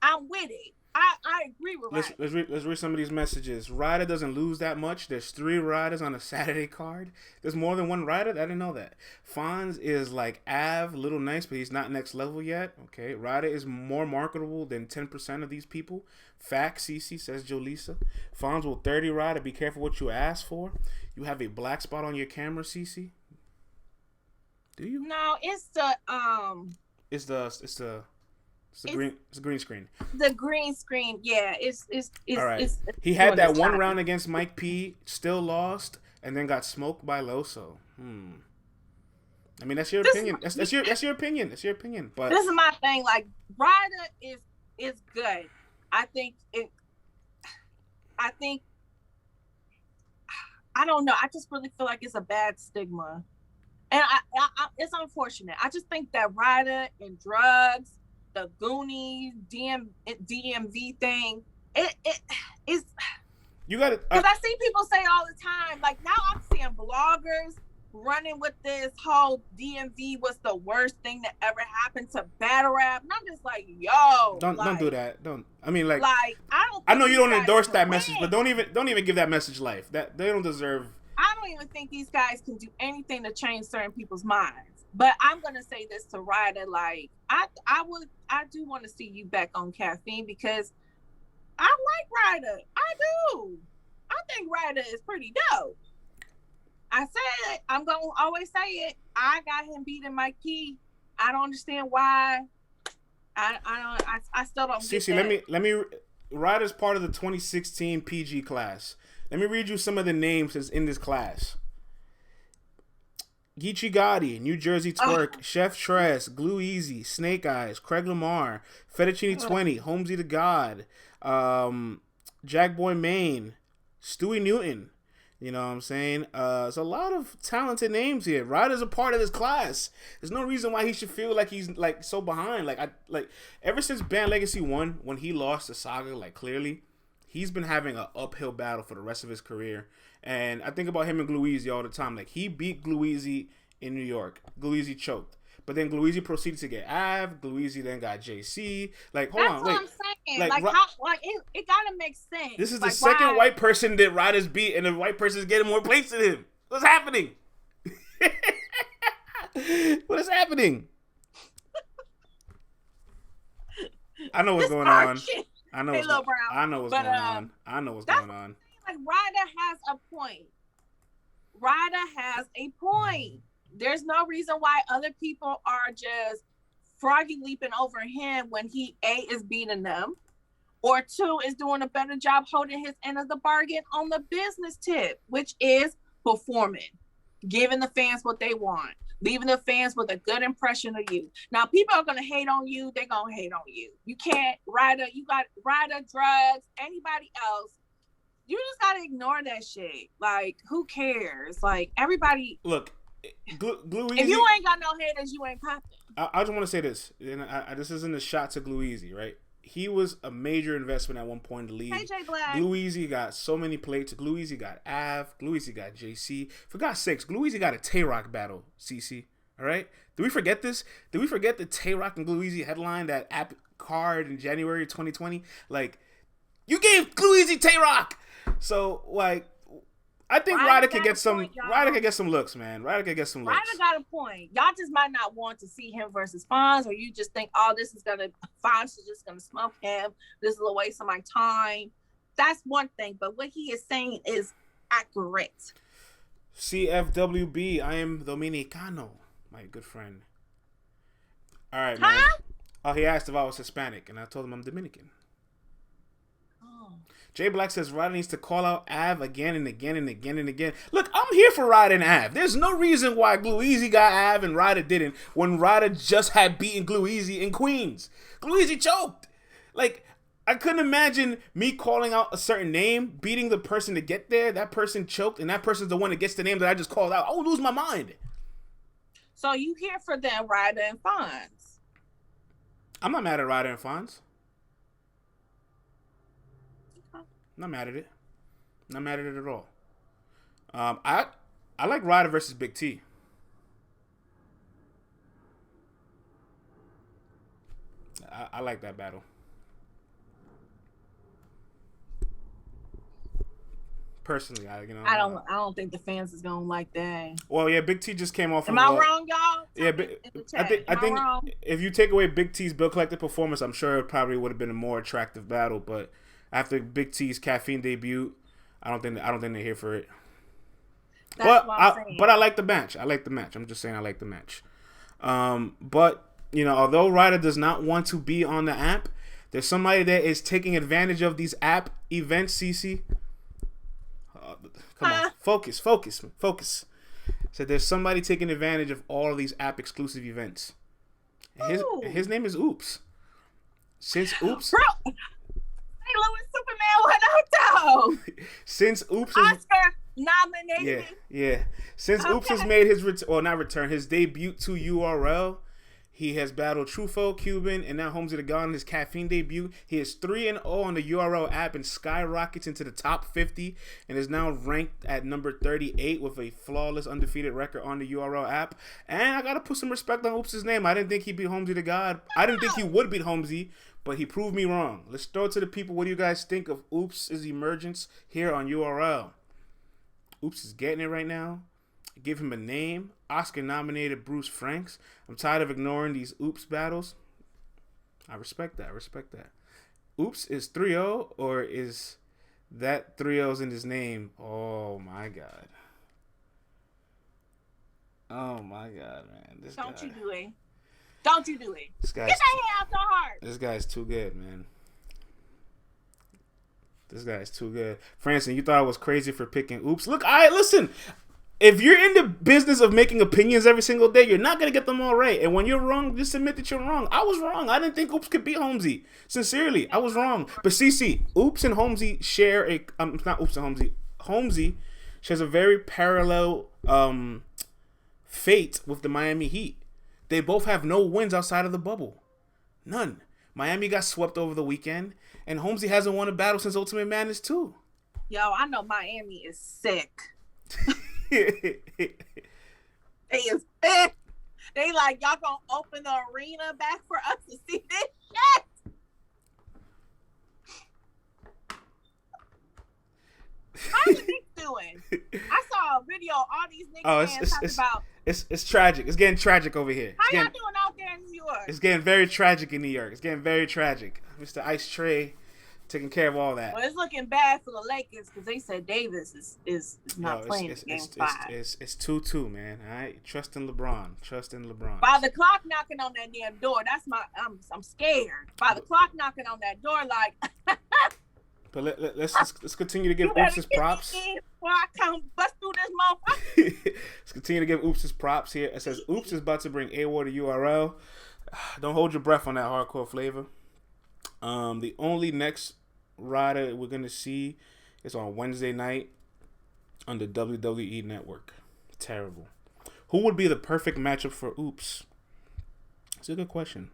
Speaker 2: I'm with it. I agree with Ryda.
Speaker 1: Let's read some of these messages. Ryda doesn't lose that much. There's 3 Rydas on a Saturday card. There's more than one Ryda? I didn't know that. Fonz is like Little Nice, but he's not next level yet. Okay. Ryda is more marketable than 10% of these people. Fact, CeCe, says Jolisa. Fonz will 30 Ryda. Be careful what you ask for. You have a black spot on your camera, CeCe? Do you?
Speaker 2: No, it's the
Speaker 1: green screen.
Speaker 2: The green screen, yeah. It's
Speaker 1: all right. He had that one round against Mike P, still lost, and then got smoked by Loso. I mean, that's your opinion. That's your opinion. That's your opinion. But
Speaker 2: this is my thing. Like, Ryda is good. I don't know. I just really feel like it's a bad stigma, and I it's unfortunate. I just think that Ryda and Drugs, the Goonies, DMV thing, it is. You got it. Because I see people say all the time, like, now I'm seeing bloggers running with this whole DMV was the worst thing that ever happened to battle rap, and I'm just like, yo,
Speaker 1: don't do that. Don't. I mean, like
Speaker 2: I
Speaker 1: know you don't endorse that message, but don't even give that message life. That they don't deserve.
Speaker 2: I don't even think these guys can do anything to change certain people's minds. But I'm gonna say this to Ryda, like, I do want to see you back on caffeine, because I like Ryda. I do. I think Ryda is pretty dope. I said it. I'm gonna always say it. I got him beating Mike P. I don't understand why. I still don't.
Speaker 1: CeCe, let me. Ryda's part of the 2016 PG class. Let me read you some of the names that's in this class. Geechee Gotti, New Jersey Twerk, Chef Tress, Glue Easy, Snake Eyes, Craig Lamar, Fettuccine 20, Holmesy the God, Jack Boy Maine, Stewie Newton. You know what I'm saying? There's a lot of talented names here. Ryda's a part of this class. There's no reason why he should feel like he's like so behind. Like ever since Band Legacy 1, when he lost to Saga, like, clearly, he's been having an uphill battle for the rest of his career. And I think about him and Glueezy all the time. Like, he beat Glueezy in New York. Glueezy choked. But then Glueezy proceeded to get Av. Glueezy then got JC. Like, hold on, wait.
Speaker 2: That's what I'm saying. Like how, it gotta make sense.
Speaker 1: This is the second white person that Ryda's beat, and the white person is getting more plays than him. What's happening? What is happening? I know what's going on. I know what's going on.
Speaker 2: Like, Ryda has a point. Ryda has a point. There's no reason why other people are just froggy leaping over him when he is beating them. Or 2 is doing a better job holding his end of the bargain on the business tip, which is performing, giving the fans what they want, leaving the fans with a good impression of you. Now, people are going to hate on you. They're going to hate on you. You can't, Ryda, you got Ryda, drugs, anybody else. You just got to ignore that shit. Like, who cares? Like, everybody.
Speaker 1: Look, Glue Easy.
Speaker 2: If you ain't got no haters, you ain't popping.
Speaker 1: I just want to say this. And this isn't a shot to Glue Easy, right? He was a major investment at one point in the league.
Speaker 2: Hey, Jay Black.
Speaker 1: Glue Easy got so many plates. Glue Easy got Av. Glue Easy got JC. For God's sakes, Glue Easy got a Tay-Rock battle, CeCe. All right? Did we forget this? Did we forget the Tay-Rock and Glue Easy headline, that app card in January 2020? Like, you gave Glue Easy Tay-Rock! So, like, I think Ryda could get some. Ryda could get some looks, man. Ryda could get some looks.
Speaker 2: Ryda got a point. Y'all just might not want to see him versus Fonz, or you just think, oh, Fonz is just gonna smoke him. This is a waste of my time. That's one thing, but what he is saying is accurate.
Speaker 1: CFWB, I am Dominicano, my good friend. All right, man. Oh, he asked if I was Hispanic, and I told him I'm Dominican. Jay Black says Ryda needs to call out Av again and again and again and again. Look, I'm here for Ryda and Av. There's no reason why Glue Easy got Av and Ryda didn't when Ryda just had beaten Glue Easy in Queens. Glue Easy choked. Like, I couldn't imagine me calling out a certain name, beating the person to get there. That person choked, and that person's the one that gets the name that I just called out. I would lose my mind.
Speaker 2: So you here for them, Ryda and Fonz?
Speaker 1: I'm not mad at Ryda and Fonz. Not mad at it. Not mad at it at all. I like Ryda versus Big T. I like that battle. Personally,
Speaker 2: I don't think the fans is gonna like that.
Speaker 1: Well, yeah, Big T just came off.
Speaker 2: Am I wrong, y'all?
Speaker 1: Yeah, I think if you take away Big T's Bill Collector performance, I'm sure it probably would have been a more attractive battle. But after Big T's Caffeine debut, I don't think they're here for it. But I like the match. I'm just saying I like the match. But although Ryda does not want to be on the app, there's somebody that is taking advantage of these app events. CeCe, come on, focus. So there's somebody taking advantage of all of these app exclusive events. His name is Ooops. Since Ooops.
Speaker 2: Bro. Louis Superman went out though.
Speaker 1: Since Ooops
Speaker 2: Oscar nominated.
Speaker 1: Yeah. Since Ooops has made his his debut to URL, he has battled Trufo, Cuban, and now Holmesy the God in his Caffeine debut. He is 3-0 on the URL app and skyrockets into the top 50 and is now ranked at number 38 with a flawless undefeated record on the URL app. And I gotta put some respect on Oops's name. I didn't think he'd beat Holmesy the God. I didn't think he would beat Holmesy, but he proved me wrong. Let's throw it to the people. What do you guys think of Oops's emergence here on URL? Ooops is getting it right now. Give him a name. Oscar-nominated Bruce Franks. I'm tired of ignoring these Ooops battles. I respect that. Ooops is 3-0, or is that 3-0s in his name? Oh, my God. Oh, my God, man.
Speaker 2: Don't you do it. Get that hand out your heart.
Speaker 1: This guy's too good, man. This guy's too good. Francine, you thought I was crazy for picking Ooops. Look, listen. If you're in the business of making opinions every single day, you're not going to get them all right. And when you're wrong, just admit that you're wrong. I was wrong. I didn't think Ooops could beat Holmesy. Sincerely, I was wrong. But CeCe, Ooops and Holmesy share not Ooops and Holmesy. Holmesy shares a very parallel fate with the Miami Heat. They both have no wins outside of the bubble. None. Miami got swept over the weekend, and Holmesy hasn't won a battle since Ultimate Madness 2.
Speaker 2: Yo, I know Miami is sick. They is sick. They like, y'all gonna open the arena back for us to see this shit? How's the Knicks doing? I saw a video. All these Knicks fans talking about.
Speaker 1: It's tragic. It's getting tragic over here.
Speaker 2: How y'all doing out there in New York?
Speaker 1: It's getting very tragic in New York. It's getting very tragic. Mr. Ice Tray taking care of all that.
Speaker 2: Well, it's looking bad for the Lakers because they said Davis is not playing game 5.
Speaker 1: It's 2-2, man. All right, trust in LeBron.
Speaker 2: By the clock knocking on that damn door, that's I'm scared. By the clock knocking on that door, like.
Speaker 1: But let's continue to give Oops his props.
Speaker 2: Before I come bust through this motherfucker.
Speaker 1: Let's continue to give Oops his props here. It says Oops is about to bring AWAR to URL. Don't hold your breath on that hardcore flavor. The only next Ryda we're gonna see is on Wednesday night on the WWE Network. Terrible. Who would be the perfect matchup for Oops? It's a good question.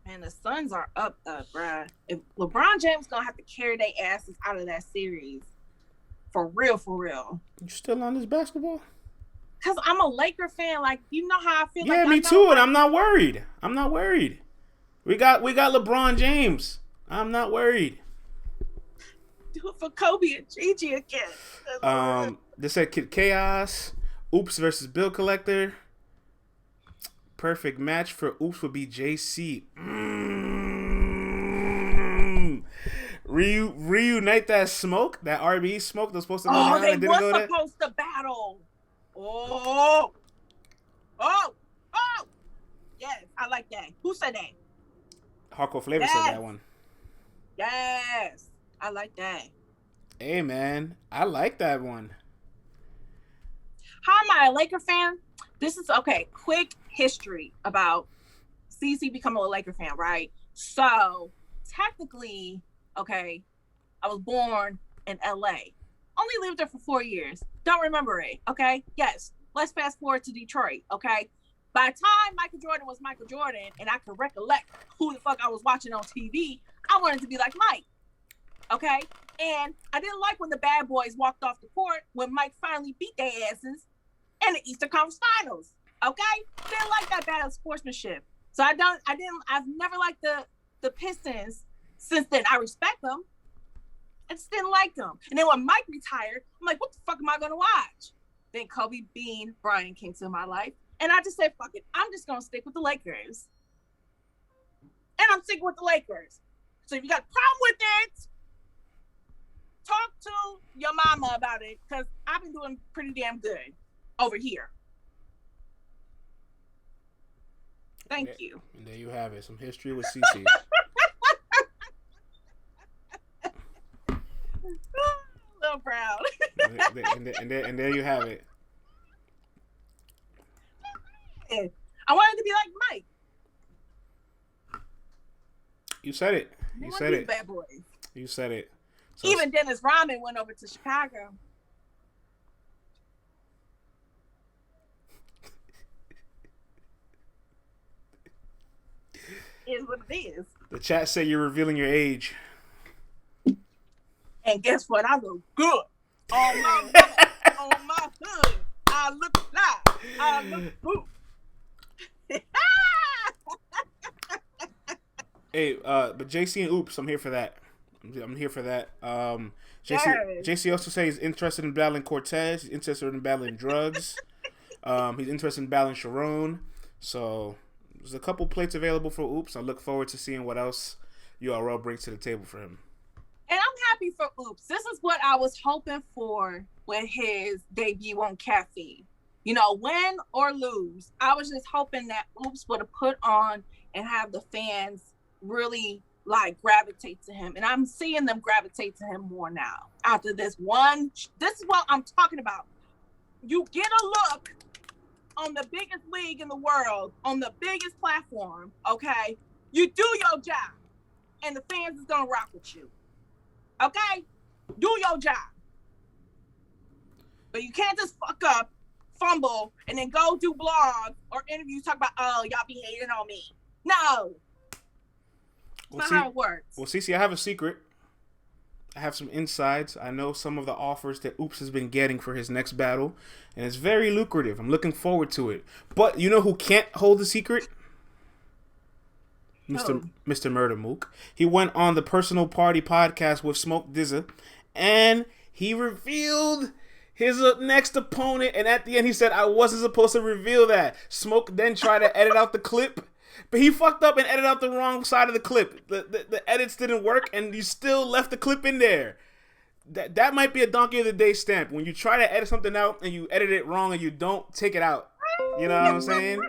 Speaker 2: Man, the Suns are up, bruh. If LeBron James gonna have to carry their asses out of that series, for real.
Speaker 1: You still on this basketball?
Speaker 2: Cause I'm a Laker fan. Like, you know how I feel.
Speaker 1: Yeah, me too. And I'm not worried. We got LeBron James. I'm not worried.
Speaker 2: Do it for Kobe and Gigi again.
Speaker 1: They said Kid Chaos, Oops versus Bill Collector. Perfect match for Oops would be JC. Reunite that smoke, that RB smoke that was supposed to go down and didn't go there.
Speaker 2: They were supposed to battle. Oh. Yes, I like that. Who said that?
Speaker 1: Hardcore Flavor said that one.
Speaker 2: Yes, I like that.
Speaker 1: Hey, man, I like that one.
Speaker 2: How am I a Laker fan? This is, okay, quick history about CeCe becoming a Laker fan, right? So, technically, okay, I was born in LA. Only lived there for 4 years. Don't remember it, okay? Yes, let's fast forward to Detroit, okay? By the time Michael Jordan was Michael Jordan and I could recollect who the fuck I was watching on TV, I wanted to be like Mike, okay? And I didn't like when the bad boys walked off the court when Mike finally beat their asses in the Eastern Conference Finals, okay? Didn't like that bad sportsmanship. So I've never liked the Pistons since then. I respect them. I just didn't like them. And then when Mike retired, I'm like, what the fuck am I gonna watch? Then Kobe Bean Bryant came to my life. And I just said, fuck it. I'm just going to stick with the Lakers. And I'm sticking with the Lakers. So if you got a problem with it, talk to your mama about it. Because I've been doing pretty damn good over here. Thank you.
Speaker 1: And there you have it. Some history with CeCe.
Speaker 2: A little proud.
Speaker 1: and there you have it.
Speaker 2: I wanted to be like Mike.
Speaker 1: You said it. You said it.
Speaker 2: Bad boys.
Speaker 1: You said it. So
Speaker 2: even Dennis Rodman went over to Chicago. Is what it is.
Speaker 1: The chat said you're revealing your age.
Speaker 2: And guess what? I look good. On my hood. I look live. I look good.
Speaker 1: Hey, but JC and Oops, I'm here for that. JC also says he's interested in battling Cortez. He's interested in battling Drugs. He's interested in battling Sharon. So there's a couple plates available for Oops. I look forward to seeing what else URL brings to the table for him.
Speaker 2: And I'm happy for Oops. This is what I was hoping for with his debut on Caffeine. You know, win or lose, I was just hoping that Oops would have put on and have the fans really like gravitate to him. And I'm seeing them gravitate to him more now. After this one, this is what I'm talking about. You get a look on the biggest league in the world, on the biggest platform, okay? You do your job, and the fans is gonna rock with you. Okay? Do your job. But you can't just fuck up, fumble, and then go do blogs or interviews talk about, oh, y'all be hating on me. No. That's not how it works.
Speaker 1: Well, CeCe, I have a secret. I have some insides. I know some of the offers that Oops has been getting for his next battle, and it's very lucrative. I'm looking forward to it. But you know who can't hold the secret? Mr. Murda Mook. He went on the Personal Party podcast with Smoke DZA, and he revealed his next opponent, and at the end he said, I wasn't supposed to reveal that. Smoke then tried to edit out the clip, But he fucked up and edited out the wrong side of the clip. The edits didn't work, and you still left the clip in there. That might be a donkey of the day stamp. When you try to edit something out and you edit it wrong and you don't take it out. You know what I'm saying?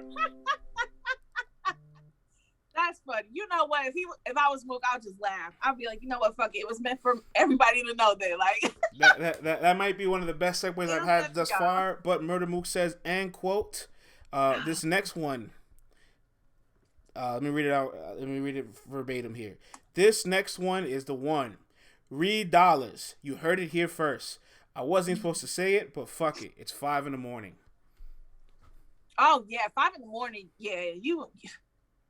Speaker 2: That's funny. You know what? If I was Mook, I'll just laugh. I'll be like, you know what? Fuck it. It was meant for everybody to know that. Like
Speaker 1: that might be one of the best segues I've had thus far. But Murda Mook says, and quote, this next one. Let me read it out. Let me read it verbatim here. This next one is the one. Reed Dollaz. You heard it here first. I wasn't supposed to say it, but fuck it. It's 5 a.m.
Speaker 2: Oh yeah, 5 a.m.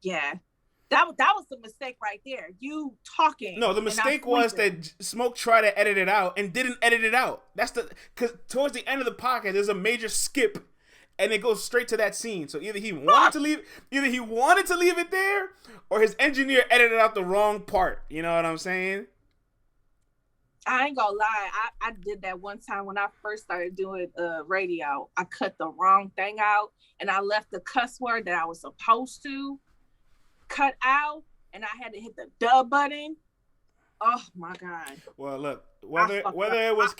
Speaker 2: Yeah. That was the mistake right there. You talking.
Speaker 1: No, the mistake was that Smoke tried to edit it out and didn't edit it out. Because towards the end of the podcast, there's a major skip, and it goes straight to that scene. So either he wanted to leave it there, or his engineer edited out the wrong part. You know what I'm saying?
Speaker 2: I ain't gonna lie. I did that one time when I first started doing radio. I cut the wrong thing out, and I left the cuss word that I was supposed to cut out, and I had to hit the dub button. Oh my god.
Speaker 1: Well, look, whether it was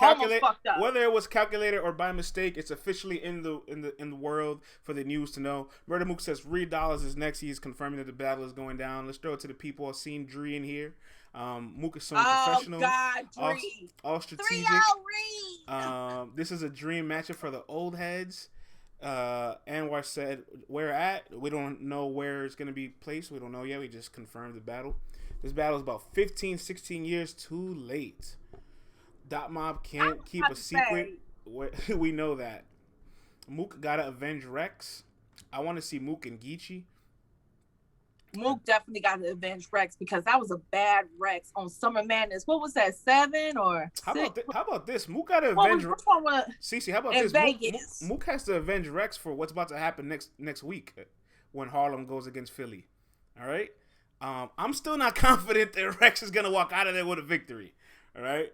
Speaker 1: calculated or by mistake, it's officially in the world for the news to know. Murda Mook says Reed Dollaz is next. He's confirming that the battle is going down. Let's throw it to the people. I've seen Dree in here. Mook is so professional.
Speaker 2: God, Dree.
Speaker 1: All strategic. This is a dream matchup for the old heads. Anwar said, where at? We don't know where it's going to be placed. We don't know yet. We just confirmed the battle. This battle is about 15, 16 years too late. Dot Mob can't keep a secret. We know that. Mook got to avenge Rex. I want to see Mook and Geechee.
Speaker 2: Mook definitely got to avenge Rex because that was a bad Rex on Summer Madness. What was that, 7 or 6?
Speaker 1: How about this? Mook got to avenge Rex. CeCe, how about this?
Speaker 2: Vegas.
Speaker 1: Mook has to avenge Rex for what's about to happen next week when Harlem goes against Philly. All right? I'm still not confident that Rex is going to walk out of there with a victory. All right?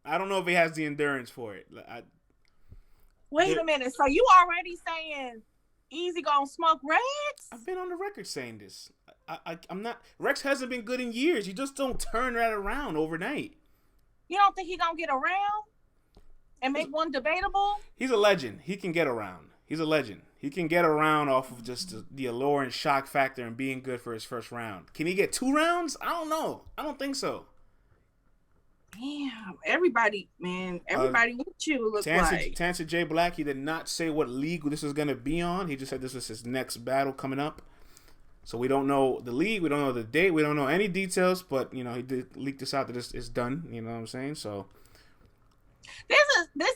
Speaker 1: I don't know if he has the endurance for it.
Speaker 2: Wait a minute. So you already saying Easy gonna smoke Rex?
Speaker 1: I've been on the record saying this. I'm not. Rex hasn't been good in years. You just don't turn that around overnight.
Speaker 2: You don't think he gonna get around and make one debatable?
Speaker 1: He's a legend. He can get around. He's a legend. He can get around off of just the allure and shock factor and being good for his first round. Can he get 2 rounds? I don't know. I don't think so.
Speaker 2: Damn, everybody with you looks like.
Speaker 1: To answer Jay Black, he did not say what league this is going to be on. He just said this is his next battle coming up. So we don't know the league, we don't know the date, we don't know any details, but, he did leak this out that it's done, you know what I'm saying? So
Speaker 2: this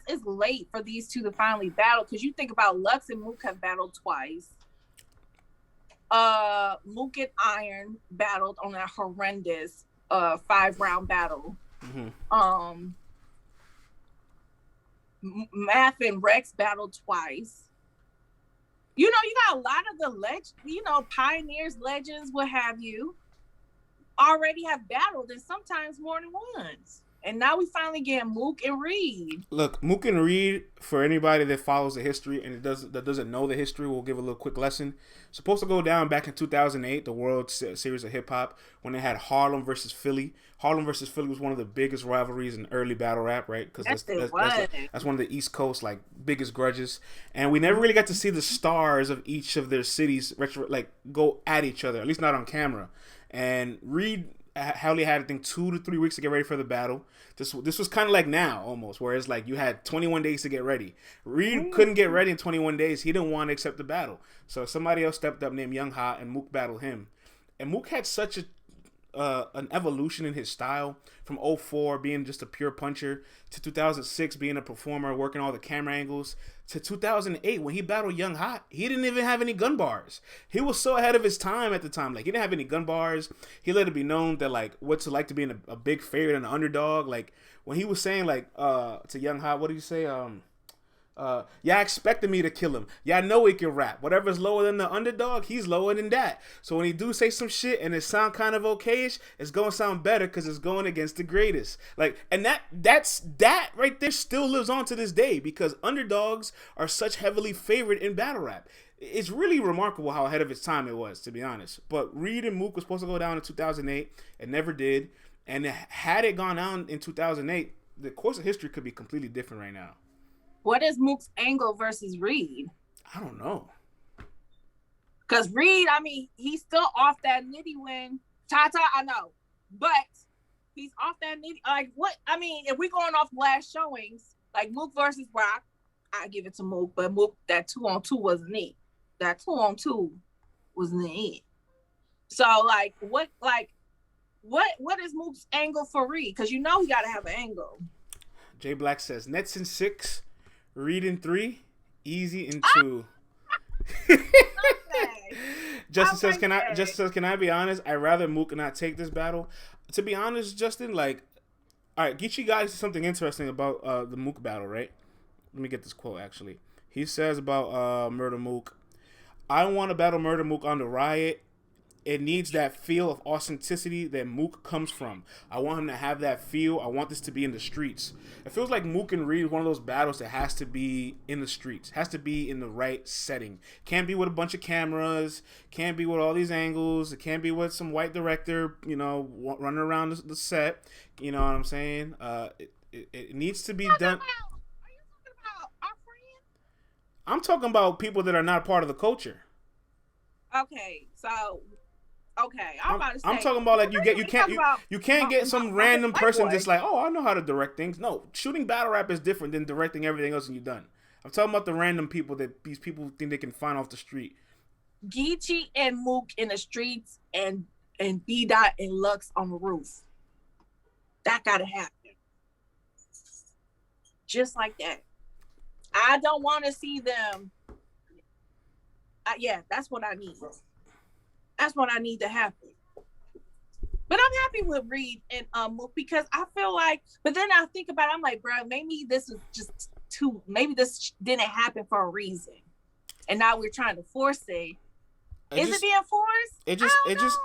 Speaker 2: is late for these two to finally battle, because you think about Lux and Mook have battled twice. Mook and Iron battled on that horrendous 5-round battle. Mm-hmm. Math and Rex battled twice. You got a lot of the pioneers, legends, what have you, already have battled, and sometimes more than once. And now we finally get Mook and Reed.
Speaker 1: Look, Mook and Reed, for anybody that follows the history and that doesn't know the history, we'll give a little quick lesson. Supposed to go down back in 2008, the World Series of Hip Hop, when they had Harlem versus Philly. Harlem versus Philly was one of the biggest rivalries in early battle rap, right? Because that's one of the East Coast biggest grudges. And we never really got to see the stars of each of their cities go at each other, at least not on camera. And Reed only had, I think, 2 to 3 weeks to get ready for the battle. This was kind of like now, almost, where it's like you had 21 days to get ready. Reed couldn't get ready in 21 days. He didn't want to accept the battle. So somebody else stepped up named Young Ha, and Mook battled him. And Mook had such an evolution in his style from 2004 being just a pure puncher to 2006 being a performer, working all the camera angles, to 2008 when he battled Young Hot. He didn't even have any gun bars. He was so ahead of his time at the time. He didn't have any gun bars. He let it be known that what's it like to be in a big favorite and an underdog. When he was saying to Young Hot, what did he say? Y'all expecting me to kill him. Y'all know he can rap. Whatever's lower than the underdog, he's lower than that. So when he do say some shit and it sound kind of okayish, it's gonna sound better because it's going against the greatest. Like, and that right there still lives on to this day because underdogs are such heavily favored in battle rap. It's really remarkable how ahead of its time it was, to be honest. But Reed and Mook was supposed to go down in 2008. It never did. And had it gone down in 2008, the course of history could be completely different right now.
Speaker 2: What is Mook's angle versus Reed?
Speaker 1: I don't know.
Speaker 2: Because Reed, I mean, he's still off that nitty win. Ta-ta, I know. But he's off that nitty. Like, what? I mean, if we're going off last showings, like Mook versus Rock, I give it to Mook. But Mook, that 2-on-2 wasn't it. That 2-on-2 wasn't it. So, like, what is Mook's angle for Reed? Because you know he got to have an angle.
Speaker 1: Jay Black says, Nets in 6. Reed in 3, Easy in 2. Justin says, "Can I be honest? I'd rather Mook not take this battle." To be honest, Justin, like, all right, get you guys something interesting about the Mook battle, right? Let me get this quote. Actually, he says about Murda Mook, "I want to battle Murda Mook on the Riot. It needs that feel of authenticity that Mook comes from. I want him to have that feel. I want this to be in the streets." It feels like Mook and Reed is one of those battles that has to be in the streets. Has to be in the right setting. Can't be with a bunch of cameras. Can't be with all these angles. It can't be with some white director, you know, running around the set. You know what I'm saying? It needs to be done.
Speaker 2: Are you talking about our friend?
Speaker 1: I'm talking about people that are not part of the culture.
Speaker 2: Okay, so... Okay, I'm about to say.
Speaker 1: I'm talking about like you can't get some random person just like, oh, I know how to direct things. No, shooting battle rap is different than directing everything else you've done. I'm talking about the random people that these people think they can find off the street.
Speaker 2: Geechee and Mook in the streets and B-Dot and Lux on the roof. That gotta happen. Just like that. I don't want to see them. Yeah, that's what I need. That's what I need to happen. But I'm happy with Reed and Mook because I feel like, but then I think about it, I'm like, bro, maybe this is just maybe this didn't happen for a reason. And now we're trying to force it. Is it being forced?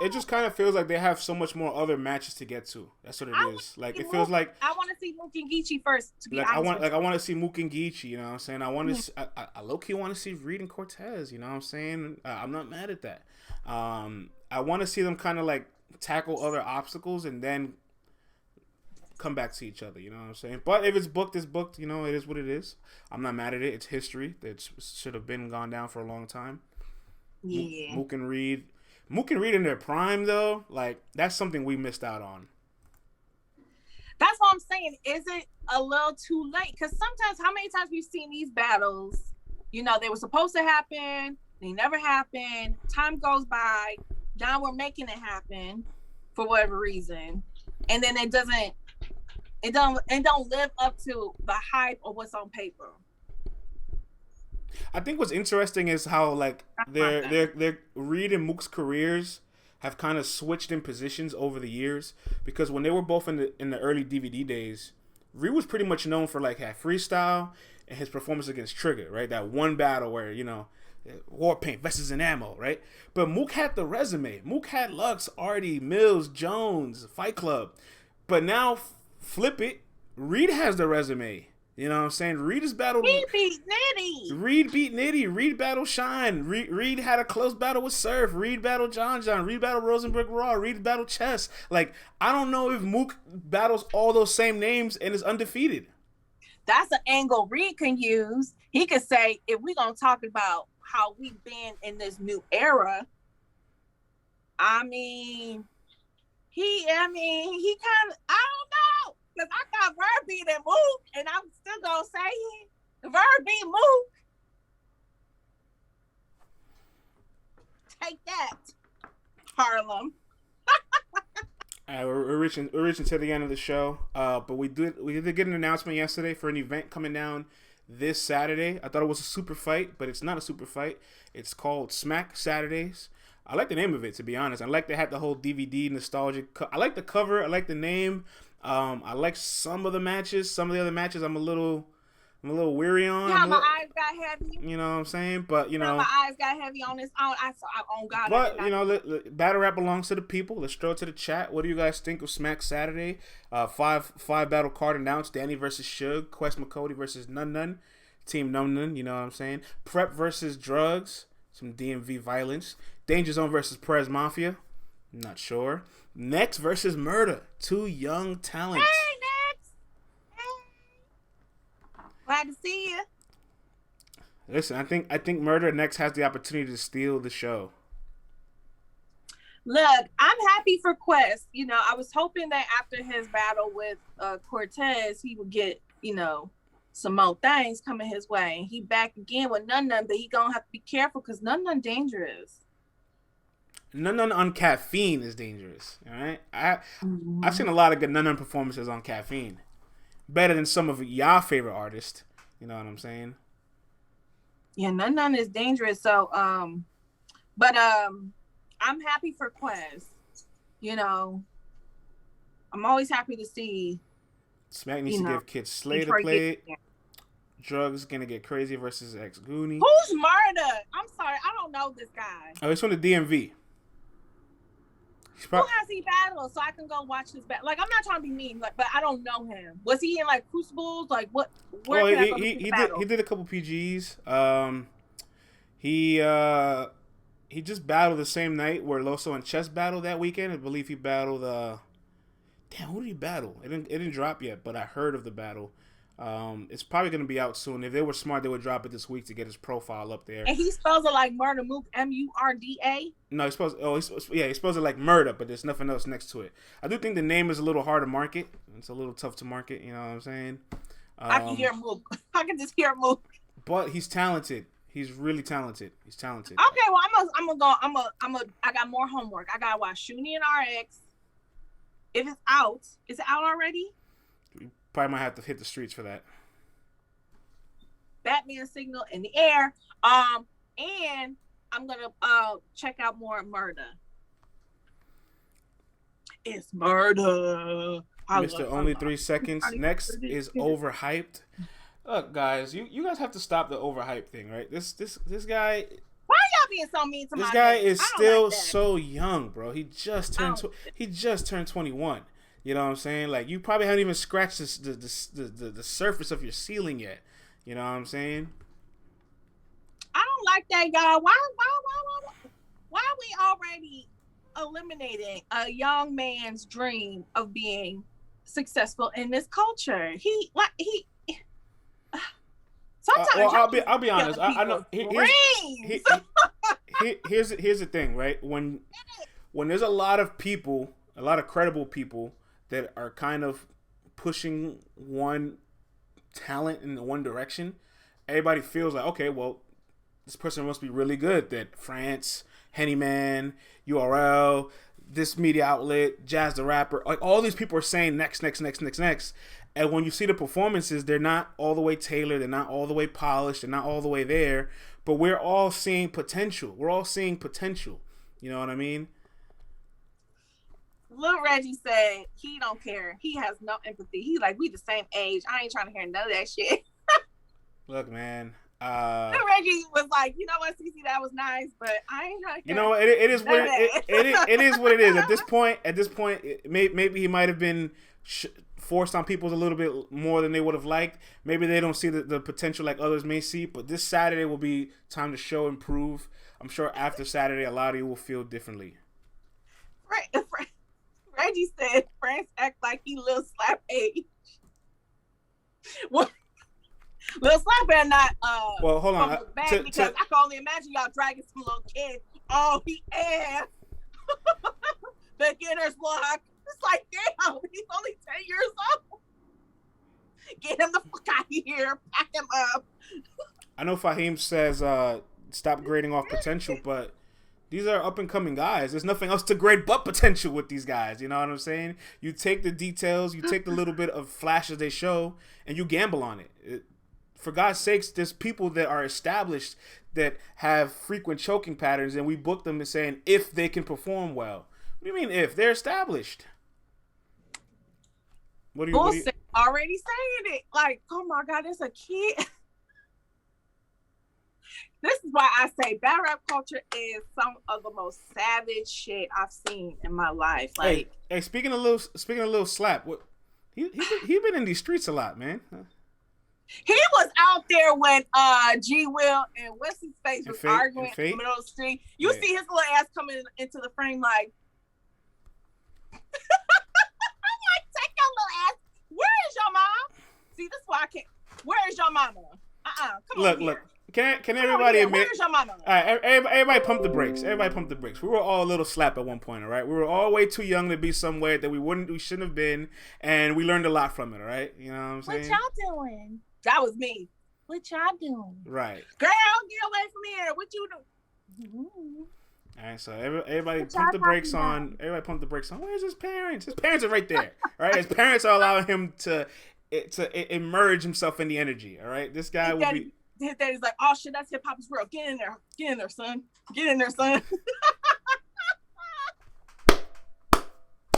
Speaker 1: It just kind of feels like they have so much more other matches to get to. That's what it is. Like it feels like
Speaker 2: I want to see Mook and Geechee first. To be
Speaker 1: like
Speaker 2: honest
Speaker 1: I want to see Mook and Geechee. You know what I'm saying? I want to. I low key want to see Reed and Cortez. You know what I'm saying? I'm not mad at that. I want to see them kind of like tackle other obstacles and then come back to each other. You know what I'm saying? But if it's booked, it's booked. You know, it is what it is. I'm not mad at it. It's history. It should have been gone down for a long time.
Speaker 2: Yeah.
Speaker 1: Mook and Reed in their prime though, like that's something we missed out on.
Speaker 2: That's what I'm saying. Is it a little too late? Because sometimes, how many times we've seen these battles? You know, they were supposed to happen, they never happen. Time goes by. Now we're making it happen for whatever reason, and then it don't live up to the hype of what's on paper.
Speaker 1: I think what's interesting is how like their Reed and Mook's careers have kind of switched in positions over the years, because when they were both in the early DVD days, Reed was pretty much known for like that freestyle and his performance against Trigger, right? That one battle where, you know, war paint, vests and ammo, right? But Mook had the resume. Mook had Lux, Artie, Mills, Jones, Fight Club. But now flip it, Reed has the resume. You know what I'm saying? Reed has battled.
Speaker 2: Reed beat Nitty.
Speaker 1: Reed battled Shine. Reed had a close battle with Surf. Reed battled John. Reed battled Rosenberg Raw. Reed battled Chess. Like, I don't know if Mook battles all those same names and is undefeated.
Speaker 2: That's an angle Reed can use. He could say, if we're going to talk about how we've been in this new era, I mean, he kind of, I don't know. Because I got Verb beat and Mook, and I'm still going to say it. The Verb beat Mook. Take that, Harlem.
Speaker 1: We're reaching to the end of the show. But we did get an announcement yesterday for an event coming down this Saturday. I thought it was a super fight, but it's not a super fight. It's called Smack Saturdays. I like the name of it, to be honest. I like they had the whole DVD nostalgic. I like the cover. I like the name. I like some of the matches. Some of the other matches I'm a little I'm a little weary on.
Speaker 2: Yeah, my eyes got heavy.
Speaker 1: You know what I'm saying? But,
Speaker 2: my eyes got heavy on this. I saw, oh, God.
Speaker 1: But, battle rap belongs to the people. Let's throw it to the chat. What do you guys think of Smack Saturday? Five battle card announced. Danny versus Suge. Quest McCody versus Nun Nun. Team Num Nun, you know what I'm saying? Prep versus Drugs. Some DMV violence. Danger Zone versus Perez Mafia. Not sure. Next versus Murda. Two young talents.
Speaker 2: Hey, Next. Hey. Glad to see you.
Speaker 1: Listen, I think Murda next has the opportunity to steal the show.
Speaker 2: Look, I'm happy for Quest. I was hoping that after his battle with Cortez, he would get, some more things coming his way. He back again with Nun Nun, but he gonna have to be careful because Nun Nun dangerous.
Speaker 1: Nun Nun on caffeine is dangerous. All right, I've seen a lot of good Nun Nun performances on caffeine, better than some of y'all favorite artists. You know what I'm saying?
Speaker 2: Yeah, Nun Nun is dangerous. So, but I'm happy for Quest. I'm always happy to see.
Speaker 1: Smack needs to give kids Slay to play. Drugs gonna get crazy versus Ex Goonie.
Speaker 2: Who's Murda? I'm sorry, I don't know this guy.
Speaker 1: Oh, he's from the DMV.
Speaker 2: Who has he battled? So I can go watch his battle. Like, I'm not trying to be mean, but I don't know him. Was he in Crucibles? Like, what? Where can I go
Speaker 1: he did a couple PGs. He just battled the same night where Loso and Chess battled that weekend. I believe he battled. Damn, who did he battle? It didn't drop yet, but I heard of the battle. It's probably going to be out soon. If they were smart, they would drop it this week to get his profile up there.
Speaker 2: And he spells it like Murda Mook, Murda.
Speaker 1: No, he spells it like Murda, but there's nothing else next to it. I do think the name is a little hard to market. It's a little tough to market. You know what I'm saying?
Speaker 2: I can hear Mook. I can just hear Mook.
Speaker 1: But he's talented. He's really talented. He's talented.
Speaker 2: Okay, well, I got more homework. I gotta watch Shooney and RX. If it's out, is it out already?
Speaker 1: Probably might have to hit the streets for that.
Speaker 2: Batman signal in the air. And I'm gonna check out more Murda. It's Murda.
Speaker 1: Mr. Only 3 seconds. Next is overhyped. Look, guys, you guys have to stop the overhyped thing, right? This guy.
Speaker 2: Why are y'all being so mean to my
Speaker 1: This guy is still so young, bro. He just turned 21. You know what I'm saying? Like, you probably haven't even scratched the surface of your ceiling yet. You know what I'm saying?
Speaker 2: I don't like that, y'all. Why are we already eliminating a young man's dream of being successful in this culture? Sometimes
Speaker 1: I'll be honest. I know. Here's the thing, right? When there's a lot of people, a lot of credible people that are kind of pushing one talent in one direction, everybody feels like, okay, well, this person must be really good. That France, Hennyman, URL, this media outlet, Jazz the Rapper, like all these people are saying next. And when you see the performances, they're not all the way tailored, they're not all the way polished, they're not all the way there, but we're all seeing potential. You know what I mean?
Speaker 2: Lil Reggie said he don't care. He has no empathy. He like, we the same age. I ain't trying to hear none of that shit.
Speaker 1: Look, man.
Speaker 2: Lil Reggie was like, you know what, CeCe, that was nice, but I ain't trying to hear.
Speaker 1: You know what? It is what it is. What it is. At this point, maybe he might have been forced on people a little bit more than they would have liked. Maybe they don't see the potential like others may see. But this Saturday will be time to show and prove. I'm sure after Saturday, a lot of you will feel differently.
Speaker 2: Reggie said France act like he Lil Slap age. Well, Lil Slap better not
Speaker 1: well, hold on.
Speaker 2: Because I can only imagine y'all dragging some little kid. Oh, he ass. Beginner's luck. It's like, damn, he's only 10 years old. Get him the fuck out of here. Pack him up.
Speaker 1: I know Fahim says stop grading off potential, but these are up-and-coming guys. There's nothing else to grade but potential with these guys. You know what I'm saying? You take the details, you take the little bit of flashes they show, and you gamble on it. For God's sakes, there's people that are established that have frequent choking patterns, and we book them as saying if they can perform well. What do you mean if? They're established.
Speaker 2: Already saying it. Like, oh my God, there's a kid. This is why I say battle rap culture is some of the most savage shit I've seen in my life. Like,
Speaker 1: hey, speaking of little slap, what he been in these streets a lot, man.
Speaker 2: He was out there when G Will and what's his face was arguing in the middle of the street. You see his little ass coming into the frame like, I'm like, take your little ass. Where is your mom? See, this is why I can't. Where is your mama? Come on. Look.
Speaker 1: Can everybody admit?
Speaker 2: Where's your mama?
Speaker 1: All right, everybody pump the brakes. We were all a little slap at one point, all right? We were all way too young to be somewhere that we shouldn't have been, and we learned a lot from it, all right? You know what I'm saying?
Speaker 2: What y'all doing? That was me. What y'all doing?
Speaker 1: Right.
Speaker 2: Girl, get away from here. What you doing?
Speaker 1: All right, so everybody pump the brakes on. Everybody pump the brakes on. Where's his parents? His parents are right there, all right? His parents are allowing him to immerse himself in the energy, all right? This guy will be...
Speaker 2: His daddy's like, oh shit, that's hip hop's world. Get in there, son. Get in there, son.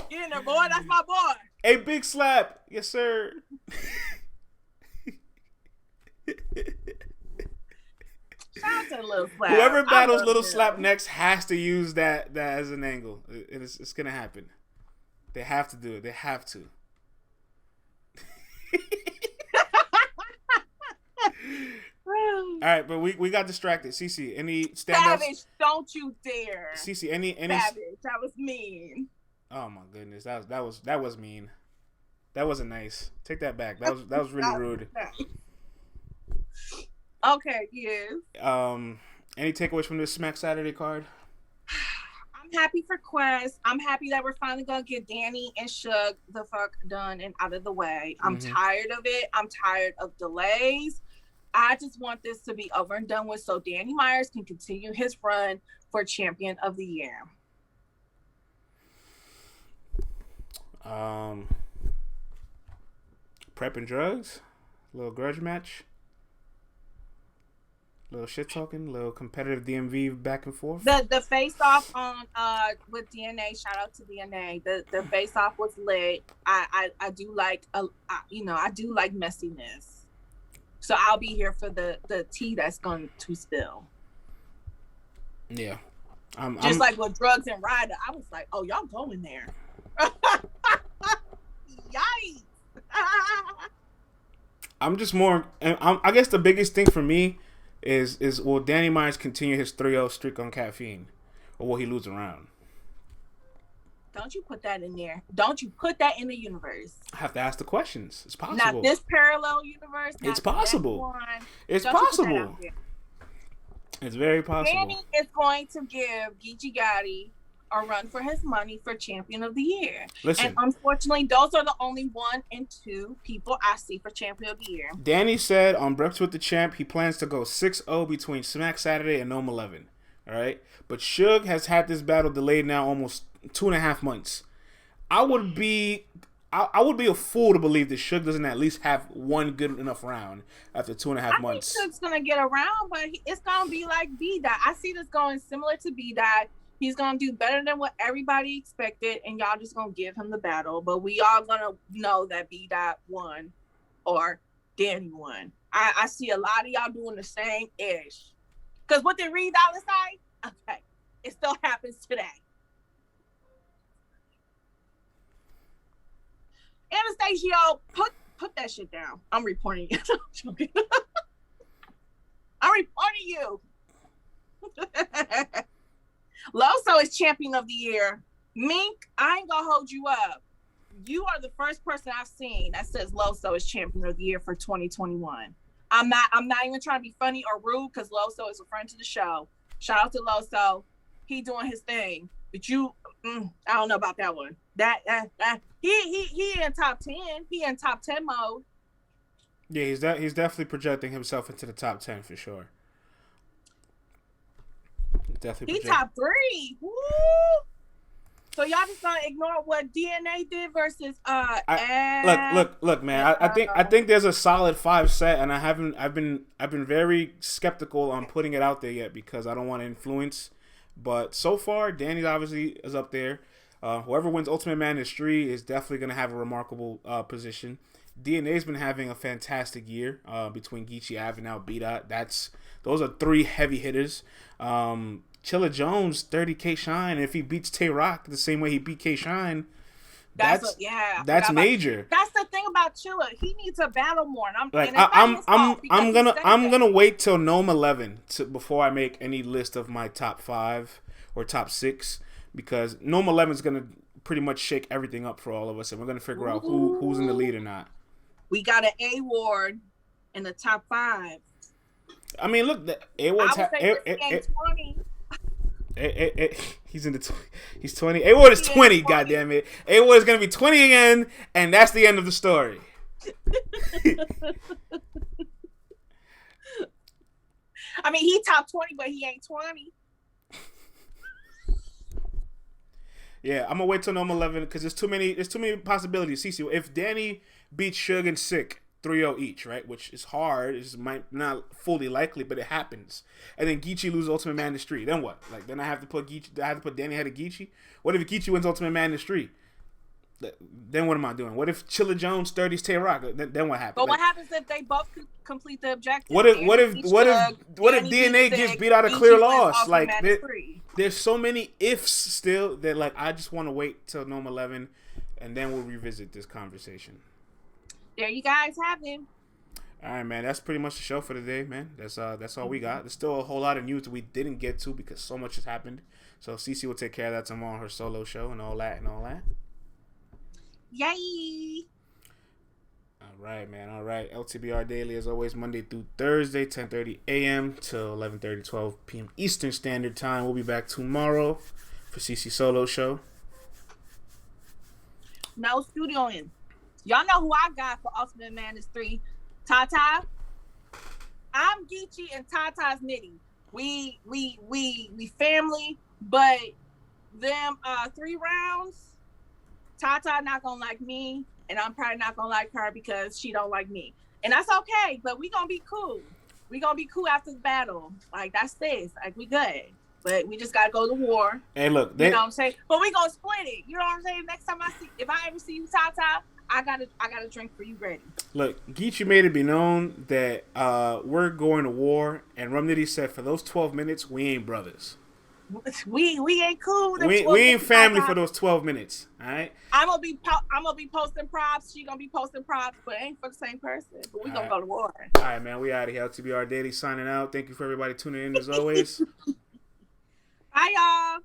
Speaker 2: Get in there, boy. That's my boy.
Speaker 1: A big slap, yes sir.
Speaker 2: Shout out to Little Slap.
Speaker 1: Whoever battles Little Slap next has to use that as an angle. It's gonna happen. They have to do it. They have to. All right, but we got distracted. CeCe, any stand-ups?
Speaker 2: Savage, don't you dare.
Speaker 1: CeCe, any
Speaker 2: Savage, that was mean.
Speaker 1: Oh my goodness, that was mean. That wasn't nice. Take that back. That was really rude.
Speaker 2: Okay, yes.
Speaker 1: Any takeaways from this Smack Saturday card?
Speaker 2: I'm happy for Quest. I'm happy that we're finally gonna get Danny and Suge the fuck done and out of the way. I'm tired of it. I'm tired of delays. I just want this to be over and done with so Danny Myers can continue his run for Champion of the Year.
Speaker 1: Prep and drugs, a little grudge match, a little shit talking, a little competitive DMV back and forth.
Speaker 2: The face off on with DNA. Shout out to DNA. The face off was lit. I do like I do like messiness. So I'll be here for the tea that's going to spill.
Speaker 1: Yeah.
Speaker 2: Just like with drugs and Ryda, I was like, oh, y'all going there. Yikes.
Speaker 1: I'm just more, I guess the biggest thing for me is will Danny Myers continue his 3-0 streak on caffeine? Or will he lose a round?
Speaker 2: Don't you put that in there. Don't you put that in the universe.
Speaker 1: I have to ask the questions. It's possible.
Speaker 2: Not this parallel universe.
Speaker 1: It's possible. It's possible. It's very possible.
Speaker 2: Danny is going to give Geechee Gotti a run for his money for Champion of the Year.
Speaker 1: Listen.
Speaker 2: And unfortunately, those are the only 1 and 2 people I see for Champion of the Year.
Speaker 1: Danny said on Breakfast with the Champ he plans to go 6-0 between Smack Saturday and Gnome 11. All right? But Suge has had this battle delayed now almost 2.5 months. I would be a fool to believe that Suge doesn't at least have one good enough round after 2.5 months.
Speaker 2: I think Suge's gonna get a round, but it's gonna be like B-Dot. I see this going similar to B-Dot. He's gonna do better than what everybody expected, and y'all just gonna give him the battle. But we all gonna know that B-Dot won or Danny won. I see a lot of y'all doing the same ish. Cause what did Reed Dollaz say? Okay, it still happens today. Anastasio, put that shit down. I'm reporting you. I'm reporting you. Loso is Champion of the Year. Mink, I ain't gonna hold you up. You are the first person I've seen that says Loso is Champion of the Year for 2021. I'm not even trying to be funny or rude because Loso is a friend to the show. Shout out to Loso. He doing his thing. But you, I don't know about that one. He in top 10. He in top 10 mode.
Speaker 1: Yeah, he's definitely projecting himself into the top 10 for sure. Definitely.
Speaker 2: He top 3. Woo! So y'all just gonna ignore what DNA did versus
Speaker 1: look, man. I think there's a solid 5 set, and I've been very skeptical on putting it out there yet because I don't want to influence. But so far, Danny obviously is up there. Whoever wins Ultimate Madness 3 is definitely going to have a remarkable position. DNA's been having a fantastic year between Geechee, Av, and now B-Dot. Those are 3 heavy hitters. Chilla Jones, 30 K-Shine, and if he beats Tay-Rock the same way he beat K-Shine, that's major.
Speaker 2: That's the thing about Chilla. He needs to battle more. And
Speaker 1: I'm gonna wait till Gnome 11 before I make any list of my top 5 or top 6, because Gnome 11 is gonna pretty much shake everything up for all of us, and we're gonna figure out who's in the lead or not.
Speaker 2: We got an A-Ward in the top 5.
Speaker 1: I mean, look, the A-Ward's
Speaker 2: 20.
Speaker 1: He's in the he's 20. A-Ward is 20, goddammit. A-Ward is gonna be 20 again, and that's the end of the story.
Speaker 2: I mean, he top 20, but he ain't 20.
Speaker 1: Yeah, I'm gonna wait till Gnome 11 because there's too many possibilities. CeCe, if Danny beats Suge and Sick 3-0 each, right? Which is hard. It might not fully likely, but it happens. And then Geechee loses Ultimate Madness 3. Then what? Like, then I have to put Danny ahead of Geechee? What if Geechee wins Ultimate Madness 3? Then what am I doing? What if Chilla Jones 30s Tay-Rock? Then what happens?
Speaker 2: But what happens if they both complete the objective?
Speaker 1: What if DNA gets beat out of clear loss? Like, there's so many ifs still that, like, I just want to wait till Gnome 11, and then we'll revisit this conversation.
Speaker 2: There you guys have him.
Speaker 1: All right, man. That's pretty much the show for today, man. That's all we got. There's still a whole lot of news that we didn't get to because so much has happened. So CeCe will take care of that tomorrow on her solo show and all that.
Speaker 2: Yay!
Speaker 1: All right, man. All right. LTBR Daily, as always, Monday through Thursday, 10:30 a.m. till 11:30, 12 p.m. Eastern Standard Time. We'll be back tomorrow for CeCe solo show.
Speaker 2: No studio in. Y'all know who I got for Ultimate Madness 3. Tata. I'm Geechee and Tata's Nitty. We family, but them 3 rounds, Tata not gonna like me, and I'm probably not gonna like her because she don't like me. And that's okay, but we gonna be cool. We gonna be cool after the battle. Like, that's this. Like, we good. But we just gotta go to war.
Speaker 1: Hey, look.
Speaker 2: You know what I'm saying? But we gonna split it. You know what I'm saying? Next time if I ever see you, Tata, I got a drink for you ready.
Speaker 1: Look, Geechee made it be known that we're going to war, and Rum Nitty said for those 12 minutes, we ain't brothers.
Speaker 2: We ain't cool.
Speaker 1: We ain't family for those 12 minutes. All right.
Speaker 2: I'm gonna be posting props. She gonna be posting props, but it ain't for the same person. But we gonna go to war.
Speaker 1: All right, man. We out of here. LTBR Daily signing out. Thank you for everybody tuning in as always.
Speaker 2: Bye, y'all.